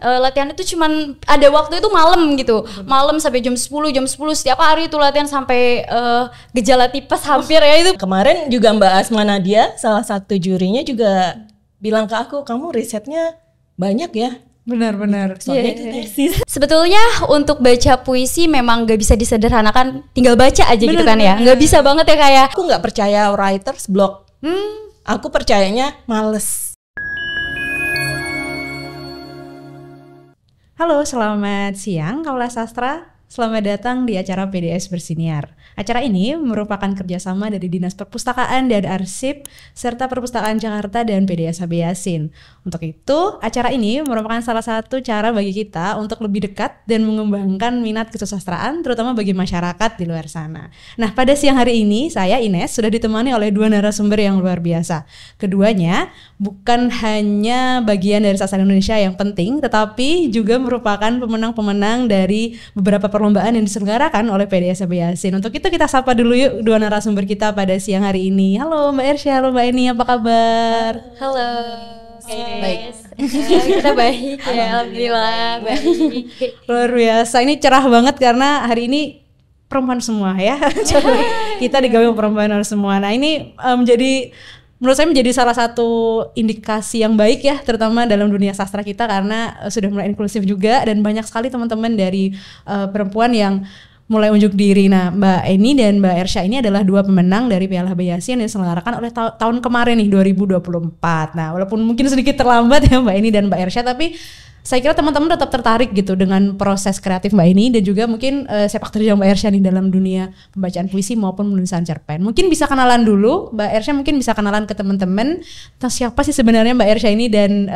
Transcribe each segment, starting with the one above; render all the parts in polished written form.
latihan itu cuman ada waktu itu malam gitu. Malam sampai jam 10 setiap hari itu latihan sampai gejala tipes hampir ya itu. Kemarin juga Mbak Asma Nadia, salah satu jurinya juga bilang ke aku, kamu risetnya banyak ya. Benar-benar. Soalnya itu tesis. Sebetulnya untuk baca puisi memang gak bisa disederhanakan, tinggal baca aja gitu kan ya. Gak bisa banget ya kayak Aku nggak percaya writer's block. Aku percayanya males. Halo, selamat siang Kaula Sastra. Selamat datang di acara PDS Bersiniar. Acara ini merupakan kerjasama dari Dinas Perpustakaan dan Arsip serta Perpustakaan Jakarta dan PDS HB Yasin. Untuk itu, acara ini merupakan salah satu cara bagi kita untuk lebih dekat dan mengembangkan minat kesusastraan, terutama bagi masyarakat di luar sana. Nah, pada siang hari ini, saya Ines sudah ditemani oleh dua narasumber yang luar biasa. Keduanya bukan hanya bagian dari sastra Indonesia yang penting, tetapi juga merupakan pemenang-pemenang dari beberapa perlombaan yang diselenggarakan oleh PDS HB Yasin. Untuk itu kita sapa dulu yuk dua narasumber kita pada siang hari ini. Halo Mbak Ersya, halo Mbak Eni, apa kabar? halo. Baik. Kita baik ya, alhamdulillah baik. Luar biasa, ini cerah banget karena hari ini perempuan semua ya. Kita digabung perempuan semua. Nah ini menurut saya menjadi salah satu indikasi yang baik ya, terutama dalam dunia sastra kita karena sudah mulai inklusif juga dan banyak sekali teman-teman dari perempuan yang mulai unjuk diri. Nah, Mbak Eni dan Mbak Ersya ini adalah dua pemenang dari Piala HB Yasin yang diselenggarakan oleh tahun kemarin nih 2024. Nah, walaupun mungkin sedikit terlambat ya Mbak Eni dan Mbak Ersya, tapi saya kira teman-teman tetap tertarik gitu dengan proses kreatif Mbak Eni dan juga mungkin sepak terjang Mbak Ersya nih dalam dunia pembacaan puisi maupun penulisan cerpen. Mungkin bisa kenalan dulu, Mbak Ersya mungkin bisa kenalan ke teman-teman tentang siapa sih sebenarnya Mbak Ersya ini dan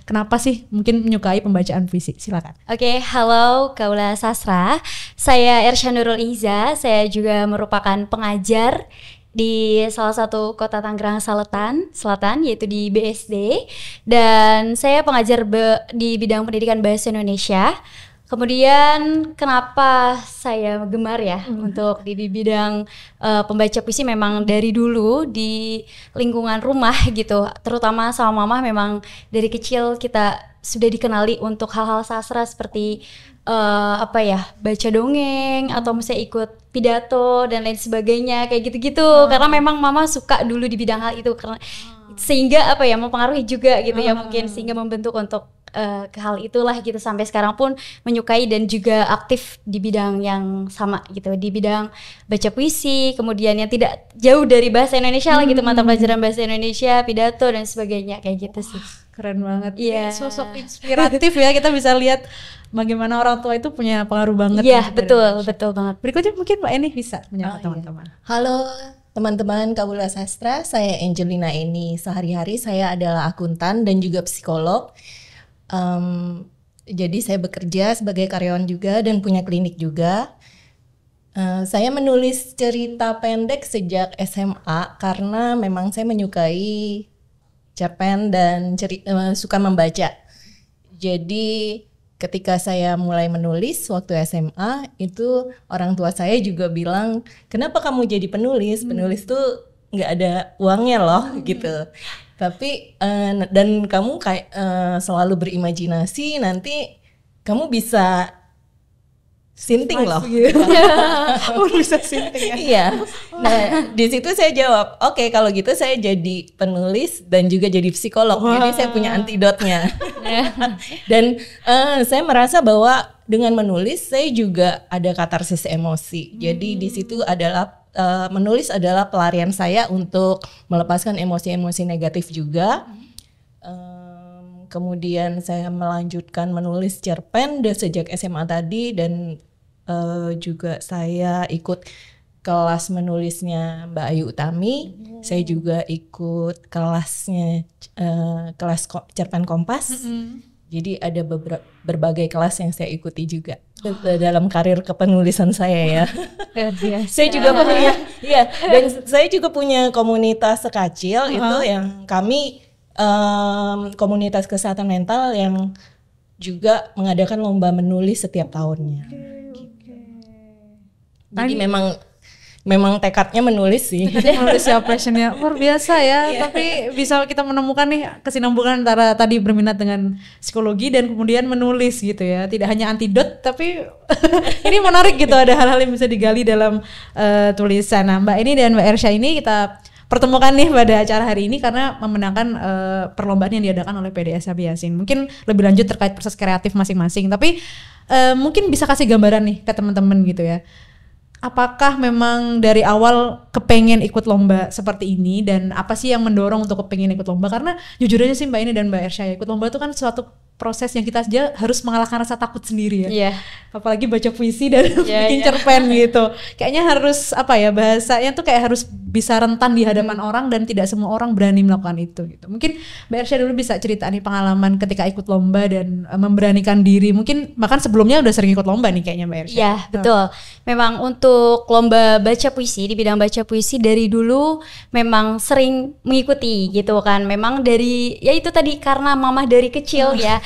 kenapa sih mungkin menyukai pembacaan puisi. Silakan. Oke, halo Kaula Sastra. Saya Ersya Nurul Iza, saya juga merupakan pengajar di salah satu kota Tangerang Selatan yaitu di BSD, dan saya pengajar di bidang pendidikan bahasa Indonesia. Kemudian kenapa saya gemar ya untuk di bidang pembaca puisi, memang dari dulu di lingkungan rumah gitu, terutama sama mama memang dari kecil kita sudah dikenali untuk hal-hal sastra seperti baca dongeng atau misalnya ikut pidato dan lain sebagainya kayak gitu-gitu. Karena memang mama suka dulu di bidang hal itu, karena sehingga mempengaruhi juga gitu ya, mungkin sehingga membentuk untuk ke hal itulah gitu, sampai sekarang pun menyukai dan juga aktif di bidang yang sama gitu, di bidang baca puisi, kemudian yang tidak jauh dari bahasa Indonesia lah gitu, mata pelajaran bahasa Indonesia, pidato dan sebagainya kayak gitu sih. Keren banget. Iya. Sosok inspiratif ya, kita bisa lihat bagaimana orang tua itu punya pengaruh banget. Iya, betul banget. Berikutnya mungkin Mbak Eni bisa menyapa teman-teman. Halo teman-teman Kaula Sastra, saya Angelina Eni. Sehari-hari saya adalah akuntan dan juga psikolog. Jadi saya bekerja sebagai karyawan juga dan punya klinik juga. Saya menulis cerita pendek sejak SMA karena memang saya menyukai cerpen dan suka membaca. Jadi ketika saya mulai menulis waktu SMA, itu orang tua saya juga bilang, kenapa kamu jadi penulis? Penulis tuh nggak ada uangnya loh gitu. Tapi dan kamu kayak selalu berimajinasi, nanti kamu bisa sinting loh. Bisa sinting ya. Iya. Nah, di situ saya jawab, oke, kalau gitu saya jadi penulis dan juga jadi psikolog. Jadi saya punya antidotnya. Dan saya merasa bahwa dengan menulis saya juga ada katarsis emosi. Jadi di situ adalah menulis adalah pelarian saya untuk melepaskan emosi-emosi negatif juga. Kemudian saya melanjutkan menulis cerpen sejak SMA tadi, dan juga saya ikut kelas menulisnya Mbak Ayu Utami. Saya juga ikut kelasnya kelas cerpen Kompas. Jadi ada berbagai kelas yang saya ikuti juga dalam karir kepenulisan saya ya. Saya juga punya, ya, dan saya juga punya komunitas sekecil itu yang kami komunitas kesehatan mental yang juga mengadakan lomba menulis setiap tahunnya. Jadi memang memang tekadnya menulis sih. Menulis ya, passionnya luar biasa ya. Tapi bisa kita menemukan nih kesinambungan antara tadi berminat dengan psikologi dan kemudian menulis gitu ya. Tidak hanya antidot tapi ini menarik gitu, ada hal-hal yang bisa digali dalam tulisan. Nah, Mbak ini dan Mbak Ersha ini kita pertemukan nih pada acara hari ini karena memenangkan perlombaan yang diadakan oleh PDS Aviasin. Mungkin lebih lanjut terkait proses kreatif masing-masing, tapi mungkin bisa kasih gambaran nih ke teman-teman gitu ya. Apakah memang dari awal kepengen ikut lomba seperti ini dan apa sih yang mendorong untuk kepengen ikut lomba? Karena jujur aja sih Mbak ini dan Mbak Ersha, ikut lomba itu kan suatu proses yang kita aja harus mengalahkan rasa takut sendiri ya. Iya. Apalagi baca puisi dan bikin cerpen gitu. Kayaknya harus apa ya, bahasanya tuh kayak harus bisa rentan di hadapan orang dan tidak semua orang berani melakukan itu gitu. Mungkin Mbak Ersha dulu bisa cerita nih pengalaman ketika ikut lomba dan memberanikan diri. Mungkin bahkan sebelumnya udah sering ikut lomba nih kayaknya Mbak Ersha. Iya, betul. Memang untuk lomba baca puisi, di bidang baca puisi dari dulu memang sering mengikuti gitu kan. Memang dari ya itu tadi karena mamah dari kecil ya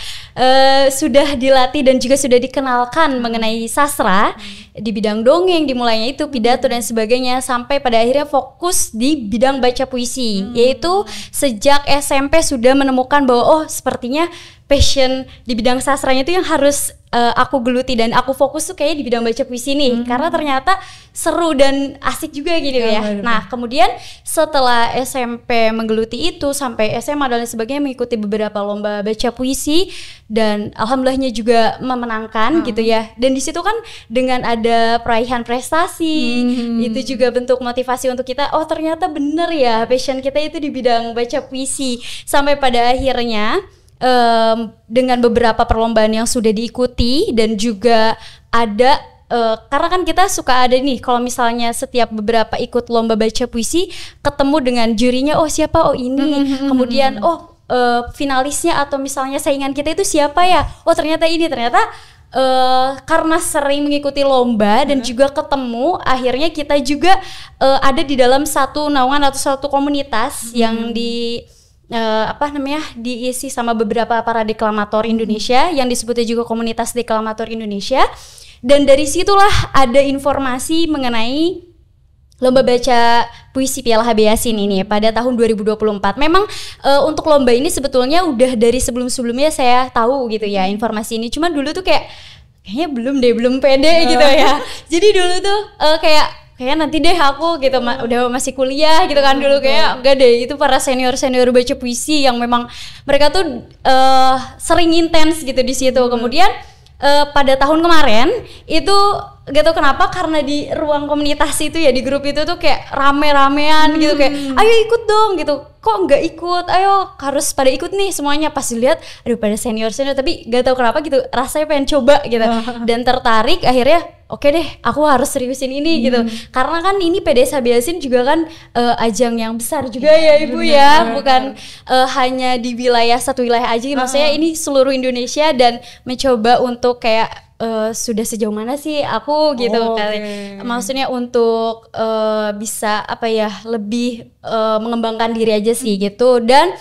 sudah dilatih dan juga sudah dikenalkan mengenai sastra di bidang dongeng, dimulainya itu pidato dan sebagainya sampai pada akhirnya fokus di bidang baca puisi, yaitu sejak SMP sudah menemukan bahwa oh sepertinya passion di bidang sastranya itu yang harus aku geluti dan aku fokus tuh kayaknya di bidang baca puisi nih karena ternyata seru dan asik juga gitu ya. Nah kemudian setelah SMP menggeluti itu sampai SMA dan lain sebagainya mengikuti beberapa lomba baca puisi dan alhamdulillahnya juga memenangkan gitu ya. Dan di situ kan dengan ada peraihan prestasi itu juga bentuk motivasi untuk kita, oh ternyata bener ya passion kita itu di bidang baca puisi. Sampai pada akhirnya dengan beberapa perlombaan yang sudah diikuti dan juga ada karena kan kita suka ada nih kalau misalnya setiap beberapa ikut lomba baca puisi ketemu dengan jurinya, oh siapa, oh ini kemudian oh finalisnya atau misalnya saingan kita itu siapa ya, oh ternyata ini, ternyata karena sering mengikuti lomba dan juga ketemu, akhirnya kita juga ada di dalam satu naungan atau satu komunitas yang diisi sama beberapa para deklamator Indonesia yang disebutnya juga komunitas deklamator Indonesia. Dan dari situlah ada informasi mengenai lomba baca puisi Piala HB Yasin ini pada tahun 2024. Memang untuk lomba ini sebetulnya udah dari sebelum-sebelumnya saya tahu gitu ya informasi ini. Cuman dulu tuh kayaknya belum pede gitu ya. Jadi dulu tuh kayak nanti deh aku gitu udah masih kuliah gitu kan dulu, kayak enggak deh, itu para senior baca puisi yang memang mereka tuh sering intens gitu di situ. Kemudian pada tahun kemarin itu gak tau kenapa karena di ruang komunitas itu ya, di grup itu tuh kayak rame-ramean gitu, kayak ayo ikut dong gitu, kok nggak ikut, ayo harus pada ikut nih semuanya. Pas dilihat aduh pada senior tapi gak tau kenapa gitu rasanya pengen coba gitu dan tertarik, akhirnya oke deh aku harus seriusin ini gitu, karena kan ini PDS Aviasin juga kan ajang yang besar juga ya Ibu ya, bukan hanya di satu wilayah aja, maksudnya ini seluruh Indonesia dan mencoba untuk kayak sudah sejauh mana sih aku gitu maksudnya untuk bisa apa ya lebih mengembangkan diri aja sih gitu. Dan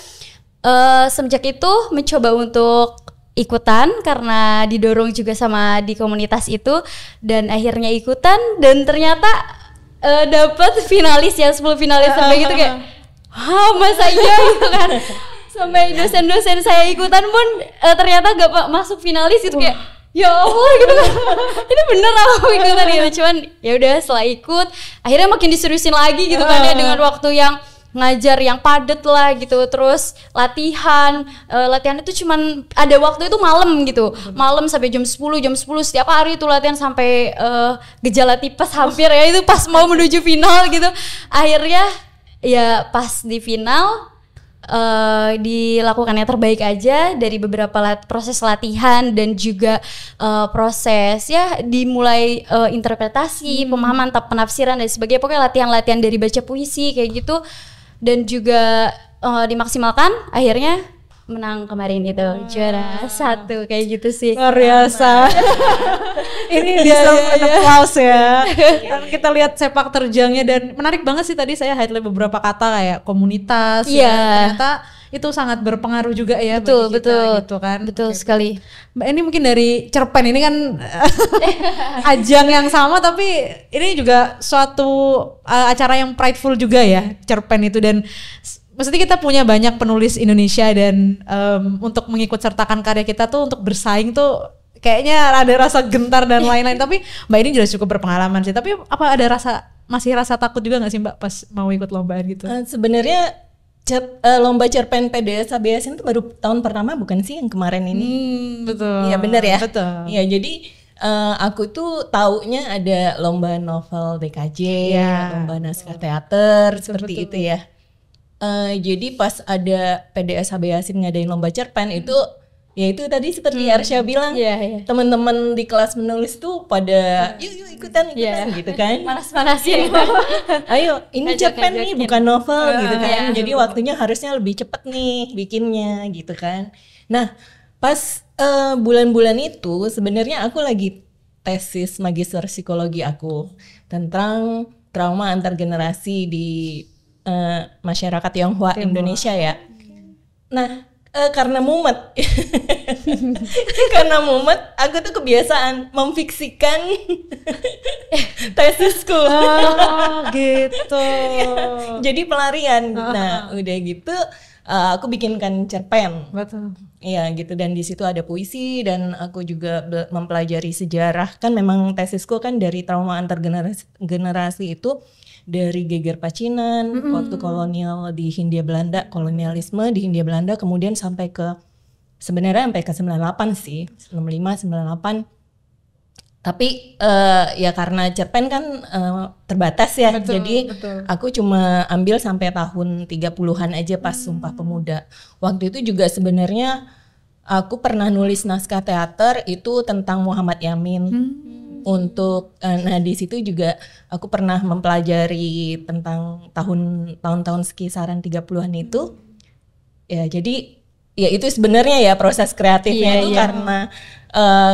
semenjak itu mencoba untuk ikutan karena didorong juga sama di komunitas itu, dan akhirnya ikutan dan ternyata dapat finalis ya, 10 finalis sampai gitu kayak masa iya gitu kan, sampai dosen-dosen saya ikutan pun ternyata gak masuk finalis itu, kayak ya Allah gitu kan ini bener aku ikutan gitu. Cuman ya udah setelah ikut akhirnya makin diseriusin lagi gitu kan ya, dengan waktu yang ngajar yang padet lah gitu, terus latihan itu cuman ada waktu itu malam gitu, malam sampai jam 10 setiap hari itu latihan sampai gejala tipes hampir ya, itu pas mau menuju final gitu. Akhirnya ya pas di final dilakukan yang terbaik aja dari beberapa proses latihan dan juga proses ya dimulai interpretasi, pemahaman, penafsiran dan sebagainya, pokoknya latihan-latihan dari baca puisi kayak gitu, dan juga dimaksimalkan, akhirnya menang kemarin itu juara 1 kayak gitu sih. Luar biasa. Ini dia applause ya. Kita lihat sepak terjangnya dan menarik banget sih, tadi saya highlight beberapa kata kayak komunitas. Ya. Ternyata itu sangat berpengaruh juga ya Betul, bagi kita betul. gitu kan. Betul Oke. sekali. Mbak ini mungkin dari cerpen ini kan ajang yang sama, tapi ini juga suatu acara yang prideful juga ya, cerpen itu. Dan maksudnya kita punya banyak penulis Indonesia dan untuk mengikut sertakan karya kita tuh untuk bersaing tuh kayaknya ada rasa gentar dan lain-lain. Tapi Mbak ini juga cukup berpengalaman sih. Tapi apa ada masih rasa takut juga nggak sih Mbak pas mau ikut lombaan gitu? Sebenarnya lomba cerpen PDS ABS itu baru tahun pertama bukan sih yang kemarin ini? Betul. Iya benar ya. Betul. Iya jadi aku tuh taunya ada lomba novel DKJ, lomba naskah teater seperti itu ya. Jadi pas ada PDS Yasin ngadain lomba cerpen itu, ya itu tadi seperti Arsya bilang, teman-teman di kelas menulis tuh pada yuk ikutan gitu kan, Panas-panasin. ayo ini cerpen nih bukan novel gitu kan, Iya. jadi waktunya harusnya lebih cepet nih bikinnya gitu kan. Nah pas bulan-bulan itu sebenarnya aku lagi tesis magister psikologi aku tentang trauma antar generasi di masyarakat Tionghoa Indonesia ya. Nah karena mumet, aku tuh kebiasaan memfiksikan tesisku. Oh gitu. Jadi pelarian. Nah udah gitu aku bikinkan cerpen. Betul. Iya gitu, dan di situ ada puisi dan aku juga mempelajari sejarah. Kan memang tesisku kan dari trauma antar generasi itu dari geger Pacinan, waktu kolonial di Hindia Belanda, kolonialisme di Hindia Belanda, kemudian sampai ke sebenarnya sampai ke 98 sih, 95, 98. Tapi ya karena cerpen kan terbatas ya, jadi aku cuma ambil sampai tahun 30-an aja pas Sumpah Pemuda. Waktu itu juga sebenarnya aku pernah nulis naskah teater itu tentang Muhammad Yamin. Untuk nah di situ juga aku pernah mempelajari tentang tahun-tahun sekisaran 30-an itu. Ya jadi ya itu sebenarnya ya proses kreatifnya itu karena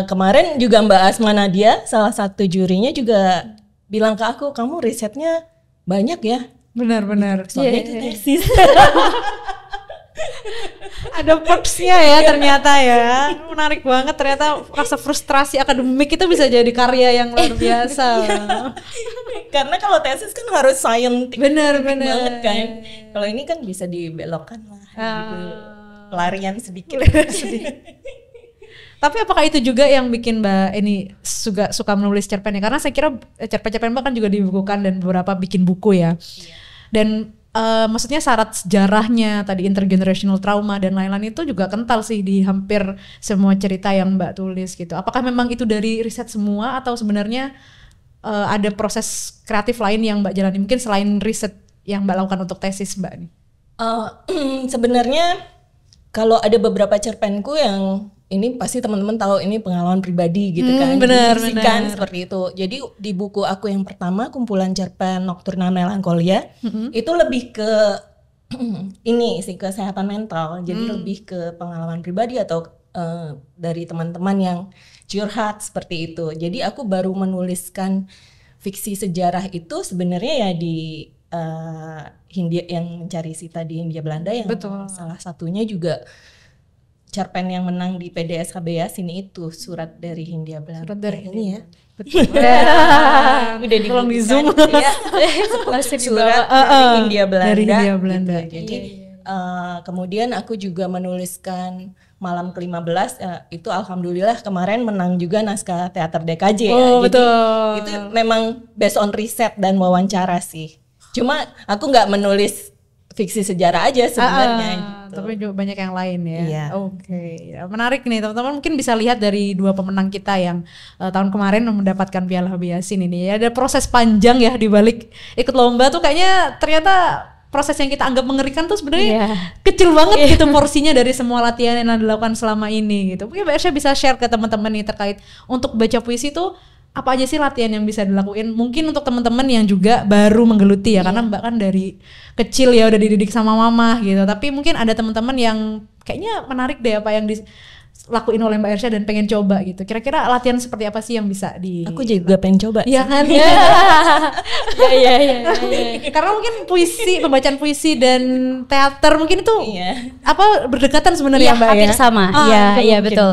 kemarin juga Mbak Asma Nadia salah satu jurinya juga bilang ke aku, kamu risetnya banyak ya. Benar-benar. Soalnya itu tesis. Ada perksnya ya ternyata ya. Menarik banget ternyata, rasa frustrasi akademik itu bisa jadi karya yang luar biasa. Karena kalau tesis kan harus scientific Benar banget kan. Kalau ini kan bisa dibelokkan lah gitu. Pelarian sedikit. Tapi apakah itu juga yang bikin Mbak ini suka menulis cerpen ya? Karena saya kira cerpen-cerpen Mbak kan juga dibukukan dan beberapa bikin buku ya. Dan maksudnya syarat sejarahnya tadi intergenerational trauma dan lain-lain itu juga kental sih di hampir semua cerita yang Mbak tulis gitu. Apakah memang itu dari riset semua atau sebenarnya ada proses kreatif lain yang Mbak jalani mungkin selain riset yang Mbak lakukan untuk tesis Mbak nih? Sebenarnya kalau ada beberapa cerpenku yang ini pasti teman-teman tahu ini pengalaman pribadi gitu kan, benar. Seperti itu. Jadi di buku aku yang pertama kumpulan cerpen Nocturna Melancholia itu lebih ke ini sih kesehatan mental. Jadi lebih ke pengalaman pribadi atau dari teman-teman yang curhat seperti itu. Jadi aku baru menuliskan fiksi sejarah itu sebenarnya ya di Hindia yang mencari Sita di Hindia Belanda yang salah satunya juga cerpen yang menang di PDS Yasin itu Surat dari Hindia Belanda. Surat dari ini ya. Udah tolong di zoom. Ya. Surat dari Hindia Belanda. Dari Hindia Belanda. Gitu. Jadi kemudian aku juga menuliskan Malam ke-15 itu alhamdulillah kemarin menang juga naskah teater DKJ ya. Jadi itu memang based on riset dan wawancara sih. Cuma aku nggak menulis fiksi sejarah aja sebenarnya gitu. Tapi juga banyak yang lain ya. Iya. Oke. Menarik nih teman-teman, mungkin bisa lihat dari dua pemenang kita yang tahun kemarin mendapatkan Piala Yasin ini ya. Ada proses panjang ya di balik ikut lomba tuh, kayaknya ternyata proses yang kita anggap mengerikan tuh sebenarnya kecil banget gitu porsinya dari semua latihan yang dilakukan selama ini gitu. Mungkin Mbak Ersya bisa share ke teman-teman nih terkait untuk baca puisi tuh apa aja sih latihan yang bisa dilakuin? Mungkin untuk teman-teman yang juga baru menggeluti ya, karena Mbak kan dari kecil ya udah dididik sama mama gitu. Tapi mungkin ada teman-teman yang kayaknya menarik deh apa yang lakuin oleh Mbak Ersha dan pengen coba gitu. Kira-kira latihan seperti apa sih yang bisa Aku juga pengen coba. Iya kan? Iya. Karena mungkin pembacaan puisi dan teater mungkin itu berdekatan sebenarnya Iya, Mbak hampir ya. sama. Iya, betul.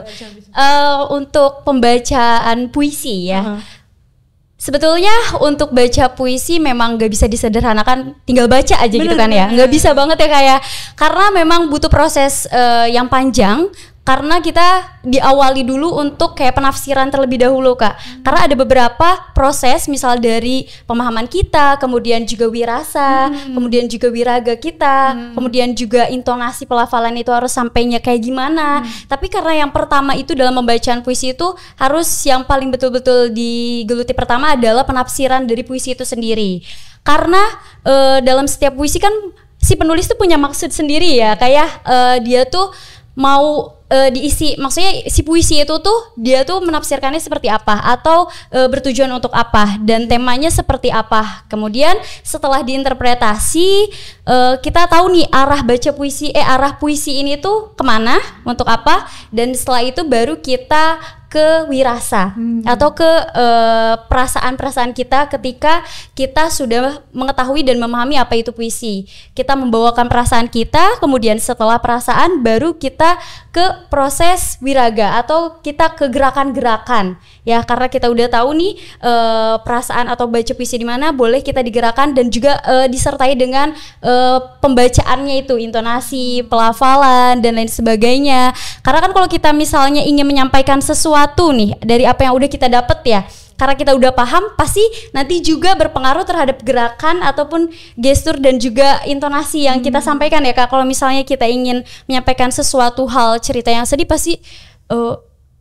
Untuk pembacaan puisi ya. Sebetulnya untuk baca puisi memang gak bisa disederhanakan tinggal baca aja gitu kan ya. Gak bisa banget ya kayak, karena memang butuh proses yang panjang. Karena kita diawali dulu untuk kayak penafsiran terlebih dahulu Kak. Karena ada beberapa proses misal dari pemahaman kita, kemudian juga wirasa, kemudian juga wiraga kita, kemudian juga intonasi pelafalan itu harus sampainya kayak gimana. Tapi karena yang pertama itu dalam pembacaan puisi itu harus yang paling betul-betul digeluti pertama adalah penafsiran dari puisi itu sendiri. Karena dalam setiap puisi kan si penulis tuh punya maksud sendiri ya, kayak dia tuh mau diisi, maksudnya si puisi itu tuh dia tuh menafsirkannya seperti apa atau bertujuan untuk apa dan temanya seperti apa. Kemudian setelah diinterpretasi kita tahu nih arah puisi ini tuh kemana, untuk apa, dan setelah itu baru kita ke wirasa atau ke perasaan-perasaan kita ketika kita sudah mengetahui dan memahami apa itu puisi. Kita membawakan perasaan kita, kemudian setelah perasaan baru kita ke proses wiraga atau kita ke gerakan-gerakan. Ya, karena kita udah tahu nih perasaan atau baca puisi di mana, boleh kita digerakkan dan juga disertai dengan pembacaannya itu, intonasi, pelafalan dan lain sebagainya. Karena kan kalau kita misalnya ingin menyampaikan sesuatu nih dari apa yang udah kita dapat ya, karena kita udah paham, pasti nanti juga berpengaruh terhadap gerakan ataupun gestur dan juga intonasi yang kita sampaikan ya Kak. Kalau misalnya kita ingin menyampaikan sesuatu hal cerita yang sedih, pasti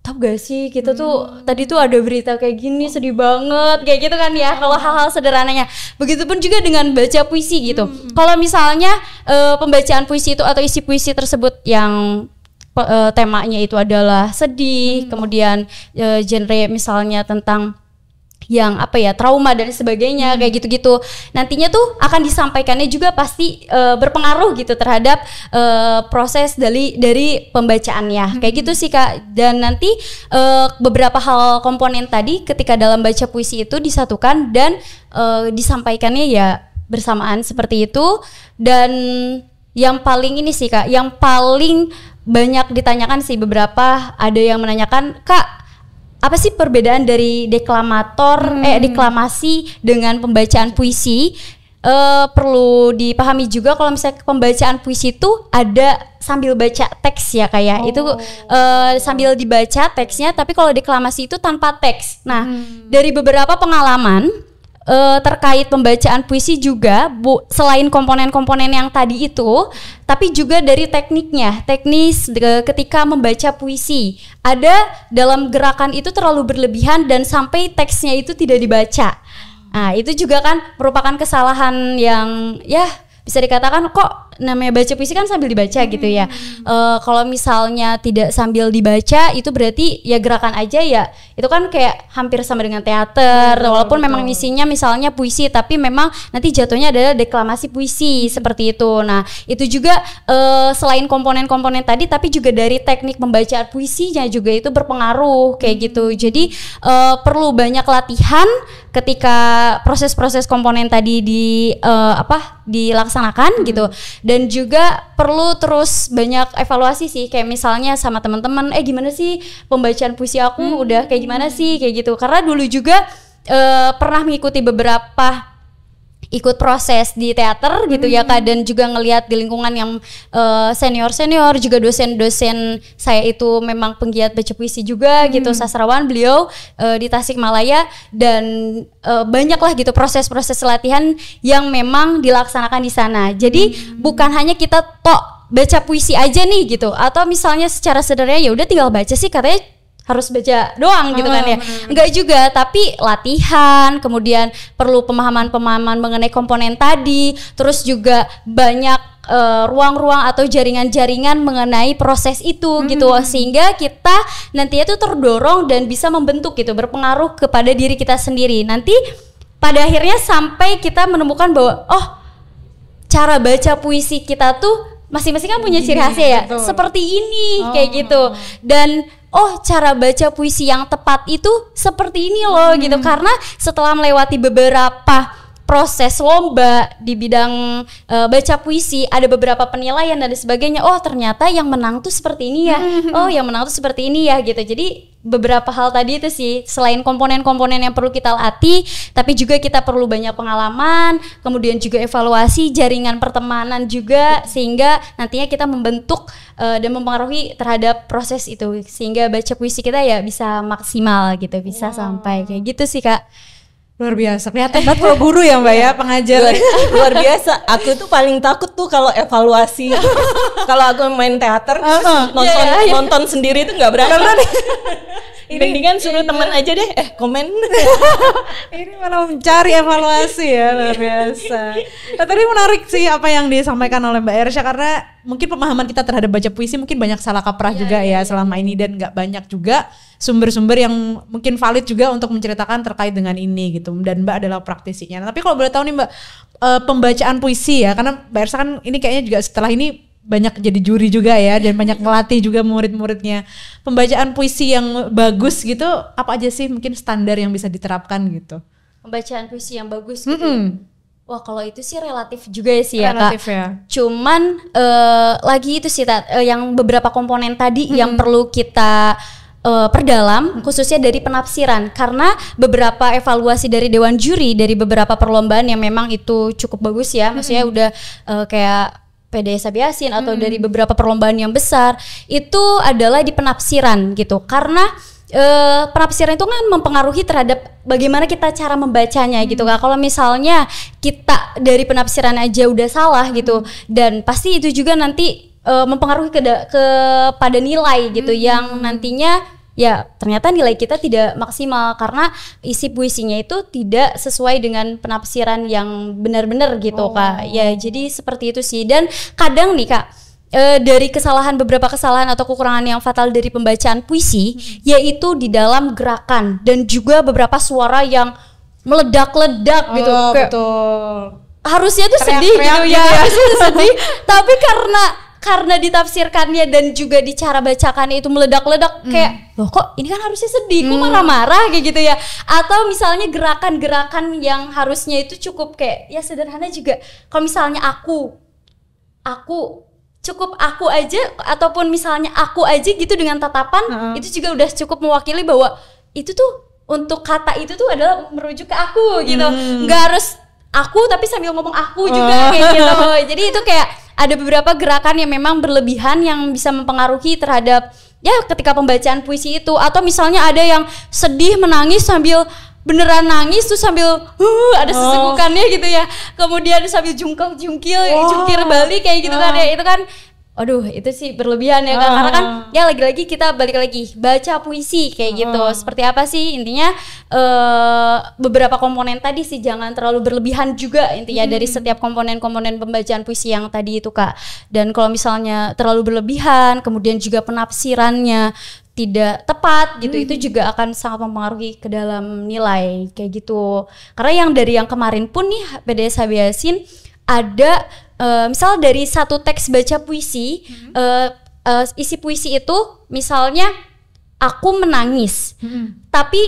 tahu gak sih kita tuh tadi tuh ada berita kayak gini, sedih banget kayak gitu kan ya. Kalau hal-hal sederhananya, begitupun juga dengan baca puisi gitu. Kalau misalnya pembacaan puisi itu atau isi puisi tersebut yang temanya itu adalah sedih, kemudian genre misalnya tentang yang trauma dan sebagainya kayak gitu-gitu, nantinya tuh akan disampaikannya juga pasti berpengaruh gitu terhadap proses dari pembacaannya kayak gitu sih Kak. Dan nanti beberapa hal komponen tadi ketika dalam baca puisi itu disatukan dan disampaikannya ya bersamaan seperti itu. Dan yang paling ini sih Kak, yang paling banyak ditanyakan sih, beberapa ada yang menanyakan, Kak, apa sih perbedaan dari deklamasi dengan pembacaan puisi? Perlu dipahami juga kalau misalnya pembacaan puisi itu ada sambil baca teks ya kayak itu sambil dibaca teksnya, tapi kalau deklamasi itu tanpa teks. Nah, dari beberapa pengalaman terkait pembacaan puisi juga selain komponen-komponen yang tadi itu, tapi juga dari teknis ketika membaca puisi. Ada dalam gerakan itu terlalu berlebihan dan sampai teksnya itu tidak dibaca. Nah, itu juga kan merupakan kesalahan yang ya bisa dikatakan kok namanya baca puisi kan sambil dibaca gitu ya. Kalau misalnya tidak sambil dibaca itu berarti ya gerakan aja ya. Itu kan kayak hampir sama dengan teater, walaupun memang misinya misalnya puisi, tapi memang nanti jatuhnya adalah deklamasi puisi seperti itu. Nah, itu juga selain komponen-komponen tadi, tapi juga dari teknik pembacaan puisinya juga itu berpengaruh kayak gitu. Jadi perlu banyak latihan ketika proses-proses komponen tadi dilaksanakan gitu. Dan juga perlu terus banyak evaluasi sih, kayak misalnya sama teman-teman, gimana sih pembacaan puisi aku udah kayak gimana sih kayak gitu. Karena dulu juga pernah mengikuti ikut proses di teater gitu ya Kak, dan juga ngelihat di lingkungan yang senior-senior, juga dosen-dosen saya itu memang penggiat baca puisi juga gitu, sastrawan beliau di Tasikmalaya, dan banyak lah gitu proses-proses latihan yang memang dilaksanakan di sana. Jadi bukan hanya kita baca puisi aja nih gitu, atau misalnya secara sederhana ya udah tinggal baca sih katanya harus baca doang gitu kan ya. Enggak juga, tapi latihan, kemudian perlu pemahaman-pemahaman mengenai komponen tadi, terus juga banyak ruang-ruang atau jaringan-jaringan mengenai proses itu gitu, sehingga kita nantinya tuh terdorong dan bisa membentuk gitu, berpengaruh kepada diri kita sendiri. Nanti pada akhirnya sampai kita menemukan bahwa cara baca puisi kita tuh masing-masing kan punya ciri khasnya ya. betul. Seperti ini kayak gitu. Dan cara baca puisi yang tepat itu seperti ini loh gitu. Karena setelah melewati beberapa proses lomba di bidang baca puisi, ada beberapa penilaian dan sebagainya. Oh, ternyata yang menang tuh seperti ini ya. Oh, yang menang tuh seperti ini ya gitu. Jadi beberapa hal tadi itu sih, selain komponen-komponen yang perlu kita latih, tapi juga kita perlu banyak pengalaman, kemudian juga evaluasi jaringan pertemanan juga, sehingga nantinya kita membentuk dan mempengaruhi terhadap proses itu, sehingga baca puisi kita ya bisa maksimal gitu, bisa sampai kayak gitu sih Kak. Luar biasa, kelihatan banget kalau guru ya Mbak ya, pengajar. Luar biasa. Aku tuh paling takut tuh kalau evaluasi. Kalau aku main teater nonton sendiri tuh nggak berani. Mendingan suruh teman aja deh, komen. Ini malah mencari evaluasi ya, luar biasa. Nah, tadi menarik sih apa yang disampaikan oleh Mbak Ersya, karena mungkin pemahaman kita terhadap baca puisi mungkin banyak salah kaprah juga ya selama ini, dan nggak banyak juga sumber-sumber yang mungkin valid juga untuk menceritakan terkait dengan ini gitu. Dan Mbak adalah praktisinya. Nah, tapi kalau boleh tahu nih Mbak, pembacaan puisi ya, karena Mbak Ersya kan ini kayaknya juga setelah ini banyak jadi juri juga ya, dan banyak ngelatih juga murid-muridnya. Pembacaan puisi yang bagus gitu, apa aja sih mungkin standar yang bisa diterapkan gitu? Pembacaan puisi yang bagus gitu. Wah, kalau itu sih relatif juga sih ya relatif Kak. Ya. Cuman lagi itu sih yang beberapa komponen tadi yang perlu kita perdalam, khususnya dari penafsiran, karena beberapa evaluasi dari dewan juri dari beberapa perlombaan yang memang itu cukup bagus ya, maksudnya udah kayak PD Sabiasin atau dari beberapa perlombaan yang besar, itu adalah di penafsiran gitu, karena penafsiran itu kan mempengaruhi terhadap bagaimana kita cara membacanya gitu Kak. Kalau misalnya kita dari penafsiran aja udah salah gitu, dan pasti itu juga nanti mempengaruhi kepada nilai gitu, yang nantinya ya ternyata nilai kita tidak maksimal karena isi puisinya itu tidak sesuai dengan penafsiran yang benar-benar gitu Kak. Ya jadi seperti itu sih. Dan kadang nih Kak, dari beberapa kesalahan atau kekurangan yang fatal dari pembacaan puisi, yaitu di dalam gerakan dan juga beberapa suara yang meledak-ledak gitu. Kayak, betul. Harusnya tuh sedih gitu ya, harusnya tuh sedih, tapi karena ditafsirkannya dan juga di cara bacakannya itu meledak-ledak, kayak loh kok ini kan harusnya sedih, kok marah-marah kayak gitu ya. Atau misalnya gerakan-gerakan yang harusnya itu cukup kayak ya sederhana juga, kalau misalnya aku cukup aku aja, ataupun misalnya aku aja gitu dengan tatapan, itu juga udah cukup mewakili bahwa itu tuh untuk kata itu tuh adalah merujuk ke aku gitu. Nggak harus aku tapi sambil ngomong aku juga kayak gitu. Jadi itu kayak ada beberapa gerakan yang memang berlebihan yang bisa mempengaruhi terhadap ya ketika pembacaan puisi itu. Atau misalnya ada yang sedih menangis sambil beneran nangis tuh sambil ada sesegukannya gitu ya, kemudian sambil jungkir balik kayak gitu kan ya. Itu kan aduh itu sih berlebihan ya Kak, karena kan ya lagi-lagi kita balik lagi baca puisi kayak gitu. Seperti apa sih intinya, beberapa komponen tadi sih jangan terlalu berlebihan juga intinya dari setiap komponen-komponen pembacaan puisi yang tadi itu Kak. Dan kalau misalnya terlalu berlebihan, kemudian juga penafsirannya tidak tepat gitu, itu juga akan sangat mempengaruhi ke dalam nilai kayak gitu. Karena yang dari yang kemarin pun nih PD Sabiasin ada misal dari satu teks baca puisi, isi puisi itu misalnya aku menangis, tapi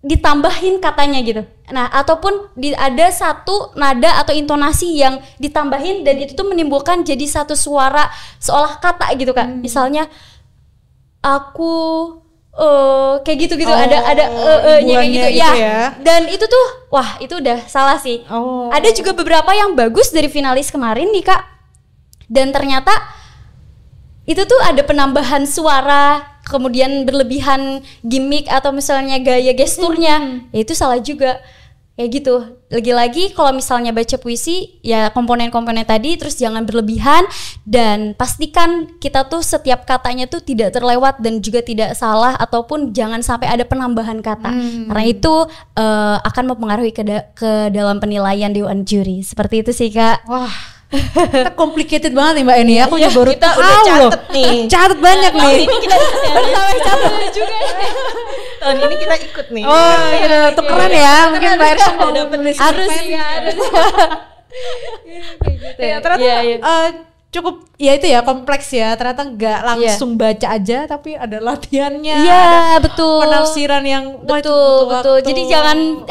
ditambahin katanya gitu. Nah, ataupun ada satu nada atau intonasi yang ditambahin dan itu tuh menimbulkan jadi satu suara seolah kata gitu Kak. Misalnya aku kayak gitu ada nya kayak gitu ya. Dan itu tuh wah itu udah salah sih. Ada juga beberapa yang bagus dari finalis kemarin nih Kak, dan ternyata itu tuh ada penambahan suara, kemudian berlebihan gimmick atau misalnya gaya gesturnya, ya itu salah juga. Kayak gitu. Lagi-lagi kalau misalnya baca puisi ya komponen-komponen tadi, terus jangan berlebihan, dan pastikan kita tuh setiap katanya tuh tidak terlewat dan juga tidak salah, ataupun jangan sampai ada penambahan kata. Karena itu akan mempengaruhi ke dalam penilaian dewan juri. Seperti itu sih Kak. Wah, kita complicated banget nih Mbak Eni. Aku juga baru kita udah catet nih. Catet banyak nih. Ini kita catat juga. Tahun ini kita ikut nih. Oh, gitu. Tukeran ya. Mungkin Mbak Ersya mau harus ya, harus. Ya, ternyata cukup ya itu ya kompleks ya, ternyata nggak langsung baca aja tapi ada latihannya, Iya, ada betul. penafsiran yang Betul. Jadi jangan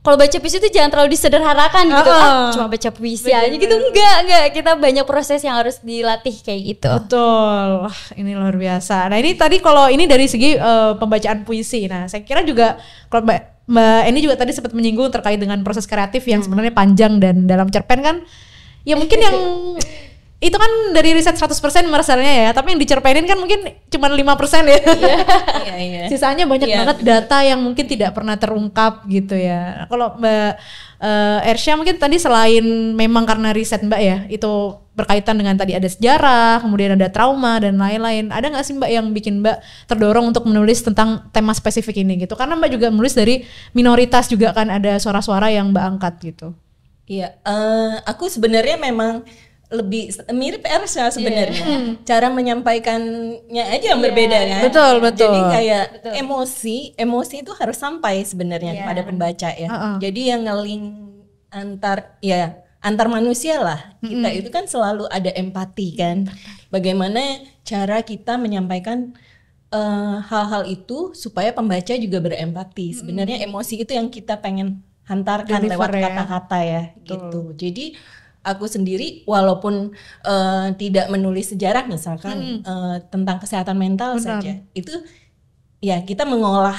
kalau baca puisi itu jangan terlalu disederhanakan gitu. Cuma baca puisi aja gitu, enggak. Kita banyak proses yang harus dilatih kayak gitu. Betul. Wah, ini luar biasa. Nah, ini tadi kalau ini dari segi pembacaan puisi. Nah, saya kira juga kalau Mbak Eni juga tadi sempat menyinggung terkait dengan proses kreatif yang sebenarnya panjang, dan dalam cerpen kan ya mungkin yang itu kan dari riset 100% mereselnya ya, tapi yang dicerpenin kan mungkin cuma 5% ya. Iya. Sisanya banyak banget data yang mungkin tidak pernah terungkap gitu ya. Kalau Mbak Ersya mungkin tadi selain memang karena riset Mbak ya, itu berkaitan dengan tadi ada sejarah, kemudian ada trauma dan lain-lain. Ada nggak sih Mbak yang bikin Mbak terdorong untuk menulis tentang tema spesifik ini gitu? Karena Mbak juga menulis dari minoritas juga kan, ada suara-suara yang Mbak angkat gitu. Iya, aku sebenarnya memang lebih mirip Ersya sebenarnya. Cara menyampaikannya aja yang berbeda kan. Betul. Jadi kayak emosi itu harus sampai sebenarnya kepada pembaca ya. Jadi yang ngeling antar manusia lah. Kita itu kan selalu ada empati kan. Bagaimana cara kita menyampaikan hal-hal itu supaya pembaca juga berempati. Sebenarnya emosi itu yang kita pengen hantarkan lewat kata-kata ya gitu. Jadi aku sendiri walaupun tidak menulis sejarah misalkan tentang kesehatan mental saja, itu ya kita mengolah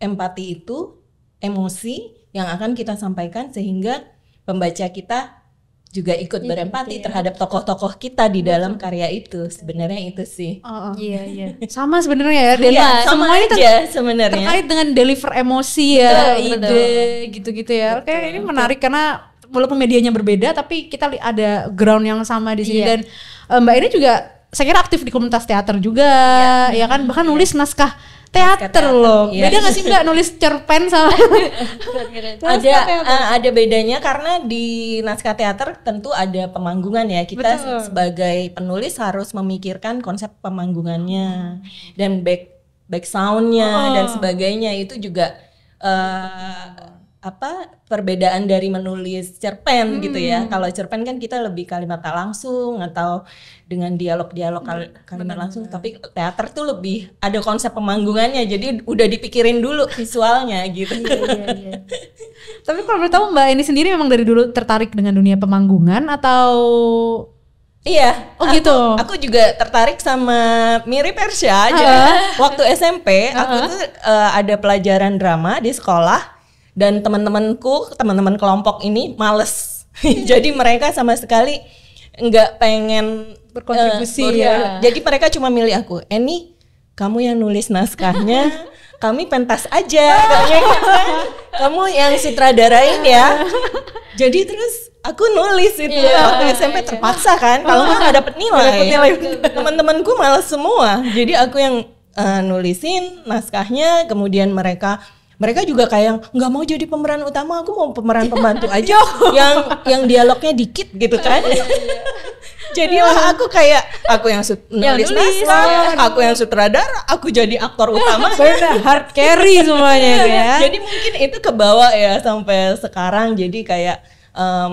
empati itu, emosi yang akan kita sampaikan sehingga pembaca kita juga ikut berempati terhadap tokoh-tokoh kita di dalam karya itu. Sebenarnya itu sih. Iya. Sama sebenarnya ya. Sama semua ini aja sebenarnya. terkait dengan deliver emosi ya, ide gitu-gitu ya. Oke, ini menarik karena walaupun medianya berbeda tapi kita ada ground yang sama di sini. Dan Mbak ini juga saya kira aktif di komunitas teater juga, ya kan, bahkan nulis naskah teater loh. Beda nggak sih Mbak nulis cerpen sama? Ada bedanya karena di naskah teater tentu ada pemanggungan ya. Kita sebagai penulis harus memikirkan konsep pemanggungannya dan back soundnya dan sebagainya. Itu juga perbedaan dari menulis cerpen gitu ya. Kalau cerpen kan kita lebih kalimat tak langsung atau dengan dialog-dialog kalimat langsung, tapi teater tuh lebih ada konsep pemanggungannya, jadi udah dipikirin dulu visualnya gitu. Iya. Tapi kalau boleh tahu Mbak ini sendiri memang dari dulu tertarik dengan dunia pemanggungan atau? Iya. Oh gitu. Aku juga tertarik sama mirip Ersya aja. Waktu SMP aku tuh ada pelajaran drama di sekolah. Dan teman-teman kelompok ini males. Jadi mereka sama sekali nggak pengen berkontribusi Jadi mereka cuma milih aku. Eni, kamu yang nulis naskahnya, kami pentas aja. Kamu yang sutradarain ya. Jadi terus aku nulis itu waktu SMP terpaksa kan. Kalau nggak dapet nilai. Teman-temanku males semua. Jadi aku yang nulisin naskahnya, kemudian mereka juga kayak nggak mau jadi pemeran utama, aku mau pemeran pembantu aja yang dialognya dikit gitu kan. Jadilah aku kayak aku yang nulis naskah, aku yang sutradara, aku jadi aktor utama. Benar, hard carry semuanya ya. Jadi mungkin itu kebawa ya sampai sekarang. Jadi kayak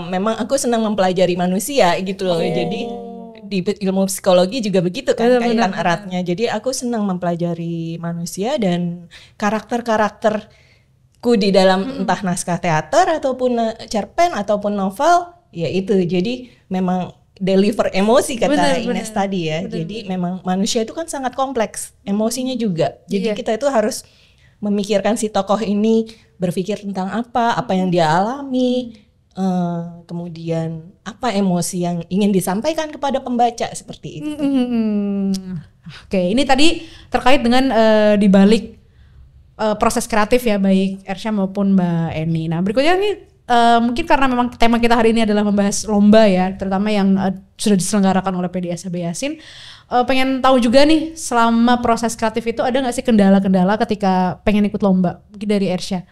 memang aku senang mempelajari manusia gitu loh. Jadi di ilmu psikologi juga begitu kan, kaitan eratnya. Jadi aku senang mempelajari manusia dan karakterku di dalam entah naskah teater ataupun cerpen ataupun novel, ya itu. Jadi memang deliver emosi kata Ines tadi ya. Jadi memang manusia itu kan sangat kompleks, emosinya juga. Jadi kita itu harus memikirkan si tokoh ini berpikir tentang apa yang dia alami. Kemudian apa emosi yang ingin disampaikan kepada pembaca seperti itu. Oke, ini tadi terkait dengan dibalik proses kreatif ya, baik Ersya maupun Mbak Eni. Nah berikutnya nih mungkin karena memang tema kita hari ini adalah membahas lomba ya, terutama yang sudah diselenggarakan oleh PDSAB Yasin. Pengen tahu juga nih, selama proses kreatif itu ada nggak sih kendala-kendala ketika pengen ikut lomba? Mungkin dari Ersya.